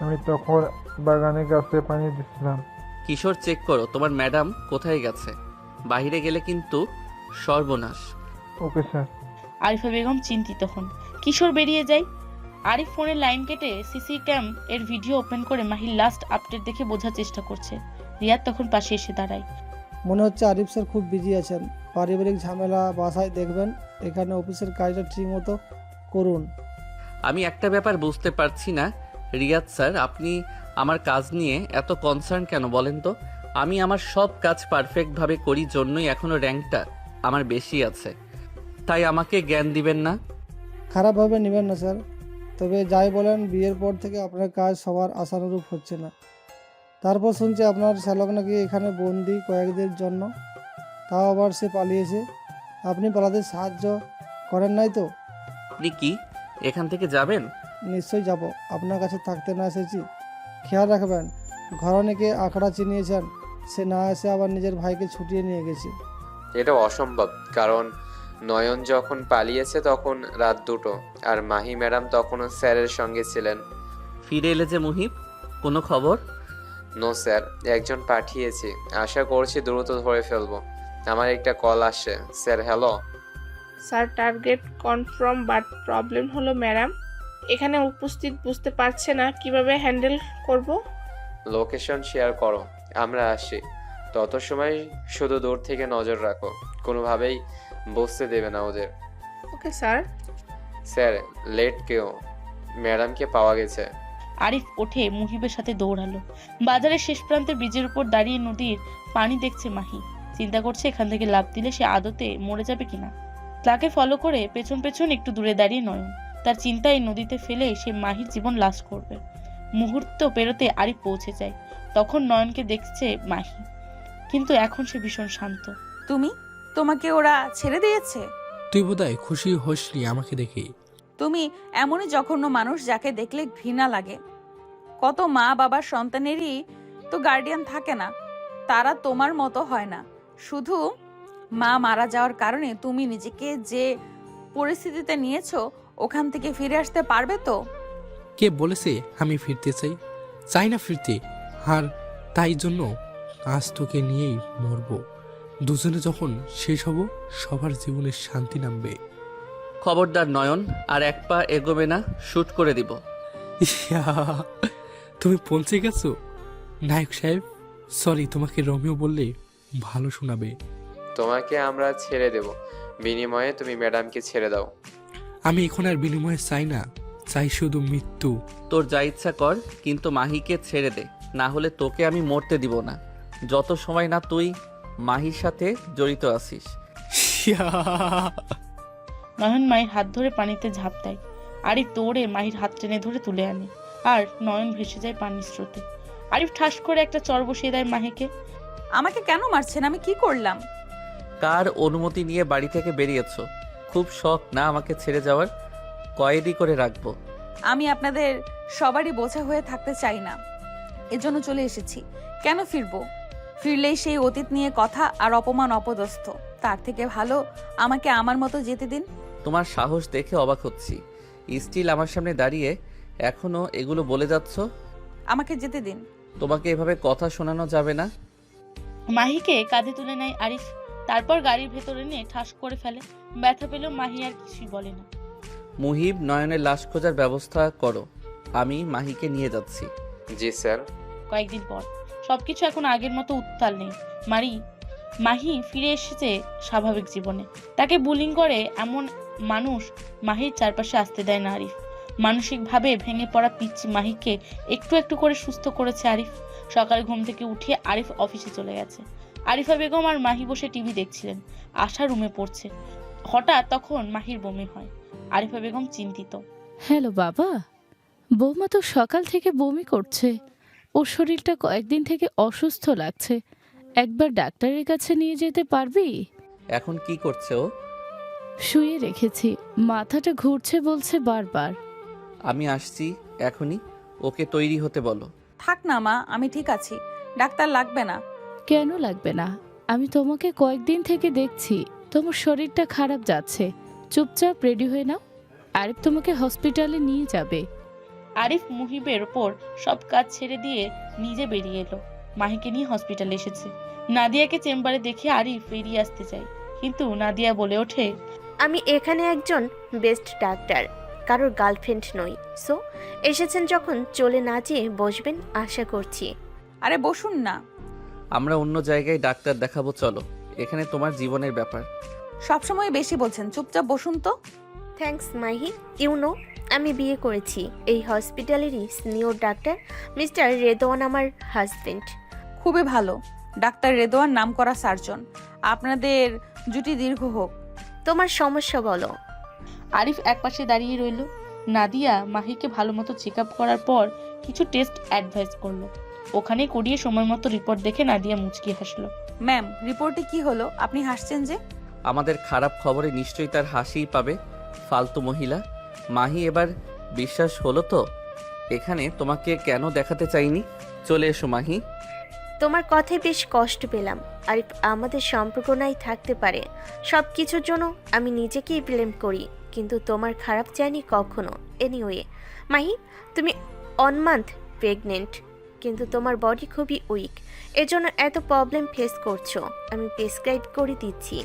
আমি তখন বাগানে গাছে পানি দিচ্ছিলাম। কিশোর, চেক করো তোমার ম্যাডাম কোথায় গেছে। বাইরে গেলে কিন্তু সর্বনাশ। Okay sir. আরিফা বেগম চিন্তিত হন। কিশোর বেরিয়ে যায়। আরিফ ফোনের লাইন কেটে সিসি ক্যাম এর ভিডিও ওপেন করে মাহির লাস্ট আপডেট দেখে বোঝার চেষ্টা করছে। রিয়াদ তখন পাশে এসে দাঁড়ায়। মনে হচ্ছে আরিফ স্যার খুব বিজি আছেন। পারিবারিক ঝামেলা বাসায় দেখবেন, এখানে অফিসের কাজটা ঠিক মতো করুন। আমি একটা ব্যাপার বুঝতে পারছি না রিয়াদ স্যার, আপনি আমার কাজ নিয়ে এত কনসার্ন কেন বলেন তো? আমি আমার সব কাজ পারফেক্টভাবে করি জন্যই এখনো র্যাঙ্কটা আমার বেশি আছে। তাই আমাকে জ্ঞান দিবেন না। খারাপভাবে নেবেন না স্যার, তবে যাই বলেন বিয়ের পর থেকে আপনার কাজ সবার আশানুরূপ হচ্ছে না। তারপর শুনছি আপনার শ্যালক নাকি এখানে বন্দি কয়েকদিনের জন্য, তাও আবার সে পালিয়েছে। আপনি পালাতে সাহায্য করেন নাই তো? আপনি কি এখান থেকে যাবেন? নিশ্চয়ই যাব, আপনার কাছে থাকতে না এসেছি। খেয়াল রাখবেন, ঘরনেকে আখড়া চিনিয়েছেন, সে না এসে আবার নিজের ভাইকে ছুটিয়ে নিয়ে গেছে। এটা অসম্ভব, কারণ নয়ন যখন পালিয়েছে তখন রাত 2টো, আর মাহি ম্যাডাম তখনও স্যারের সঙ্গে ছিলেন। ফিরে এলে যে মুহিব, কোনো খবর? নো স্যার, একজন পাঠিয়েছি, আশা করছি দ্রুত ধরে ফেলবো। আমার একটা কল আসছে sir. Hello sir, target confirm, but problem হলো ম্যাডাম এখানে উপস্থিত, বুঝতে পারছে না কিভাবে হ্যান্ডেল করব। লোকেশন শেয়ার করো, আমরা আসি। তত সময় শুধু দূর থেকে নজর রাখো, কোনোভাবেই বুঝতে দেবে না ওদের। Okay sir. স্যার, লেট কেউ, ম্যাডামকে পাওয়া গেছে। আরিফ ওঠে মুহিবের সাথে দৌড়ালো। বাজারের শেষ প্রান্তে ব্রিজের উপর দাঁড়িয়ে নদীর পানি দেখছে মাহি। চিন্তা করছে এখান থেকে লাফ দিলে সে আদতে মরে যাবে কিনা। তাকে ফলো করে পেছন পেছন একটু দূরে দাঁড়িয়ে নয়ন। তার চিন্তায় নদীতে ফেলে সে মাহির জীবন লাশ করবে। মুহূর্ত পেরোতে আরিফ পৌঁছে যায়। তখন নয়নকে দেখছে মাহি, কিন্তু এখন সে ভীষণ শান্ত। তোমাকে ওরা ছেড়ে দিয়েছে? তুই বোধহয় খুশি হসনি আমাকে দেখে। তুমি এমনই জঘন্য মানুষ যাকে দেখলে ঘৃণা লাগে। কত মা বাবার সন্তানেরই তো গার্ডিয়ান থাকে না, তারা তোমার মতো হয় না। শুধু মা মারা যাওয়ার কারণে তুমি নিজেকে যে পরিস্থিতিতে নিয়েছো, ওখান থেকে ফিরে আসতে পারবে তো? কে বলেছে আমি ফিরতে চাই? চাই না ফিরতে, আর তাই জন্য আজ তোকে নিয়েই মরবো। দুজনে যখন শেষ হব, সবার জীবনে শান্তি নামবে। খবরদার নয়ন, আর এক পা এগোবে না, শুট করে দিব। ইয়া, তুমি পৌঁছে গেছো? নায়ক সাহেব, সরি, তোমাকে রোমিও বললে ভালো শোনাবে। তোমাকে আমরা ছেড়ে দেব, বিনিময়ে তুমি ম্যাডামকে ছেড়ে দাও। আমি এখন আর বিনিময়ে চাই না, চাই শুধু মৃত্যু। তোর যা ইচ্ছা কর, কিন্তু মাহিকে ছেড়ে দে, না হলে তোকে আমি মরতে দিব না, যত সময় না তুই মাহির সাথে জড়িত আছিস। নয়ন মায়ের হাত ধরে পানিতে ঝাঁপ দেয়। আরিফ দৌড়ে মাহির হাত টেনে ধরে তুলে আনে, আর নয়ন ভেসে যায় পানির স্রোতে। আরিফ ঠাস করে একটা চর বসিয়ে দেয় মাহিকে। আমাকে কেন মারছেন? আমি কি করলাম? কার অনুমতি নিয়ে বাড়ি থেকে বেরিয়েছো? খুব শখ না আমাকে ছেড়ে যাওয়ার? কয়েদি করে রাখবো। আমি আপনাদের সবারই বোঝা হয়ে থাকতে চাই না, এজন্য চলে এসেছি। কেন ফিরবো? ফিরলেই সেই অতীত নিয়ে কথা আর অপমান অপদস্থ। তার থেকে ভালো আমাকে আমার মতো যেতে দিন। তোমার সাহস দেখে অবাক হচ্ছি, স্টিল আমার সামনে দাঁড়িয়ে এখনো এগুলো বলে যাচ্ছ। আমাকে যেতে দিন। তোমাকে এভাবে কথা শোনানো যাবে না। মাহিকে কাঁধে তুলে নেয় আরিফ, তারপর গাড়ির ভেতরে নিয়ে ঠাস করে ফেলে। ব্যথা পেলেও মাহি আর কিছুই বলে না। মুহিব, নয়নের লাশ খোঁজার ব্যবস্থা করো, আমি মাহিকে নিয়ে যাচ্ছি। জি স্যার। কয়েকদিন পর সবকিছু এখন আগের মতো উত্তাল নেই। মাহি ফিরে এসেছে স্বাভাবিক জীবনে। তাকে বুলিং করে এমন মানুষ মাহির চারপাশে আসতে দেয় না আরিফ। মানসিকভাবে ভেঙে পড়া পিচ্ছি মাহিকে একটু একটু করে সুস্থ করেছে আরিফ। সকালে ঘুম থেকে উঠে আরিফ অফিসে চলে গেছে। আরিফা বেগম আর মাহি বসে টিভি দেখছিলেন। আশা রুমে পড়ছে। হঠাৎ তখন মাহির বমি হয়। আরিফা বেগম চিন্তিত। হ্যালো বাবা, বৌমা তো সকাল থেকে বমি করছে, ওর শরীরটা কয়েকদিন থেকে অসুস্থ লাগছে, একবার ডাক্তারের কাছে নিয়ে যেতে পারবি? এখন কি করছে ও? শুয়ে রেখেছি, মাথাটা ঘুরছে বলছে বারবার। আমি আসছি এখনই, ওকে তৈরি হতে বলো। থাক না মা, আমি ঠিক আছি, ডাক্তার লাগবে না। কেন লাগবে না? আমি তোমাকে কয়েকদিন থেকে দেখছি, তোমার শরীরটা খারাপ যাচ্ছে, চুপচাপ রেডি হয়ে নাও, আরিফ তোমাকে হসপিটালে নিয়ে যাবে। আরিফ মুহিবের ওপর সব কাজ ছেড়ে দিয়ে নিজে বেরিয়ে এলো। মাহিকে নিয়ে হসপিটালে এসেছে। নাদিয়াকে চেম্বারে দেখে আরিফ বেরিয়ে আসতে চায়, কিন্তু নাদিয়া বলে ওঠে, আমি এখানে একজন বেস্ট ডাক্তার, কারোর গার্লফ্রেন্ড নই। সো এসেছেন যখন চলে না যেয়ে বসবেন আশা করছি। আরে বসুন না। আমরা অন্য জায়গায় ডাক্তার দেখাবো, চলো, এখানে তোমার জীবনের ব্যাপার। সবসময় বেশি বলছেন, চুপচাপ বসুন তো। থ্যাঙ্কস মাহি। ইউনো, আমি বিয়ে করেছি। এই হসপিটালেরই সিনিয়র ডাক্তার মিস্টার রেদওয়ান আমার হাজবেন্ড। খুবই ভালো, ডাক্তার রেদওয়ান নামকরা সার্জন। আপনাদের জুটি দীর্ঘ হোক। তোমার সমস্যা বলো। আরিফ একপাশে দাঁড়িয়ে রইল। নাদিয়া মাহিকে ভালো মতো চেক আপ করার পর কিছু টেস্ট অ্যাডভাইস করলো। ওখানে করিয়ে সময় মতো রিপোর্ট দেখে নাদিয়া মুচকি হাসলো। ম্যাম, রিপোর্টে কি হলো? আপনি হাসছেন যে? আমাদের খারাপ খবরে নিশ্চয়ই তার হাসিই পাবে, ফালতু মহিলা। মাহি, এবার বিশ্বাস হলো তো এখানে তোমাকে কেন দেখাতে চাইনি? চলে এসো মাহি। তোমার কথায় বেশ কষ্ট পেলাম। আর আমাদের সম্পর্ক নাই থাকতে পারে, সব কিছুর জন্য আমি নিজেকেই ব্লেম করি, কিন্তু তোমার খারাপ চাইনি কখনো। এনিওয়ে মাহি, তুমি 1 মান্থ প্রেগনেন্ট, কিন্তু তোমার বডি খুবই উইক, এজন্য এত প্রবলেম ফেস করছো। আমি প্রেসক্রাইব করে দিচ্ছি,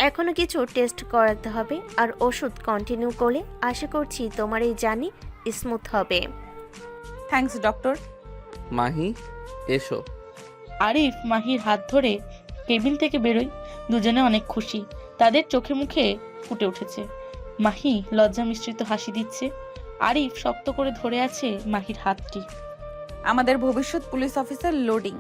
এখনও কিছু টেস্ট করাতে হবে, আর ওষুধ কন্টিনিউ করলে আশা করছি তোমার এই জার্নি স্মুথ হবে। Thanks doctor. মাহি, এসো। আরিফ মাহির হাত ধরে কেবিন থেকে বেরোয়। দুজনে অনেক খুশি, তাদের চোখে মুখে ফুটে উঠেছে। মাহি লজ্জা মিশ্রিত হাসি দিচ্ছে। আরিফ শক্ত করে ধরে আছে মাহির হাতটি। আমাদের ভবিষ্যৎ পুলিশ অফিসার লোডিং।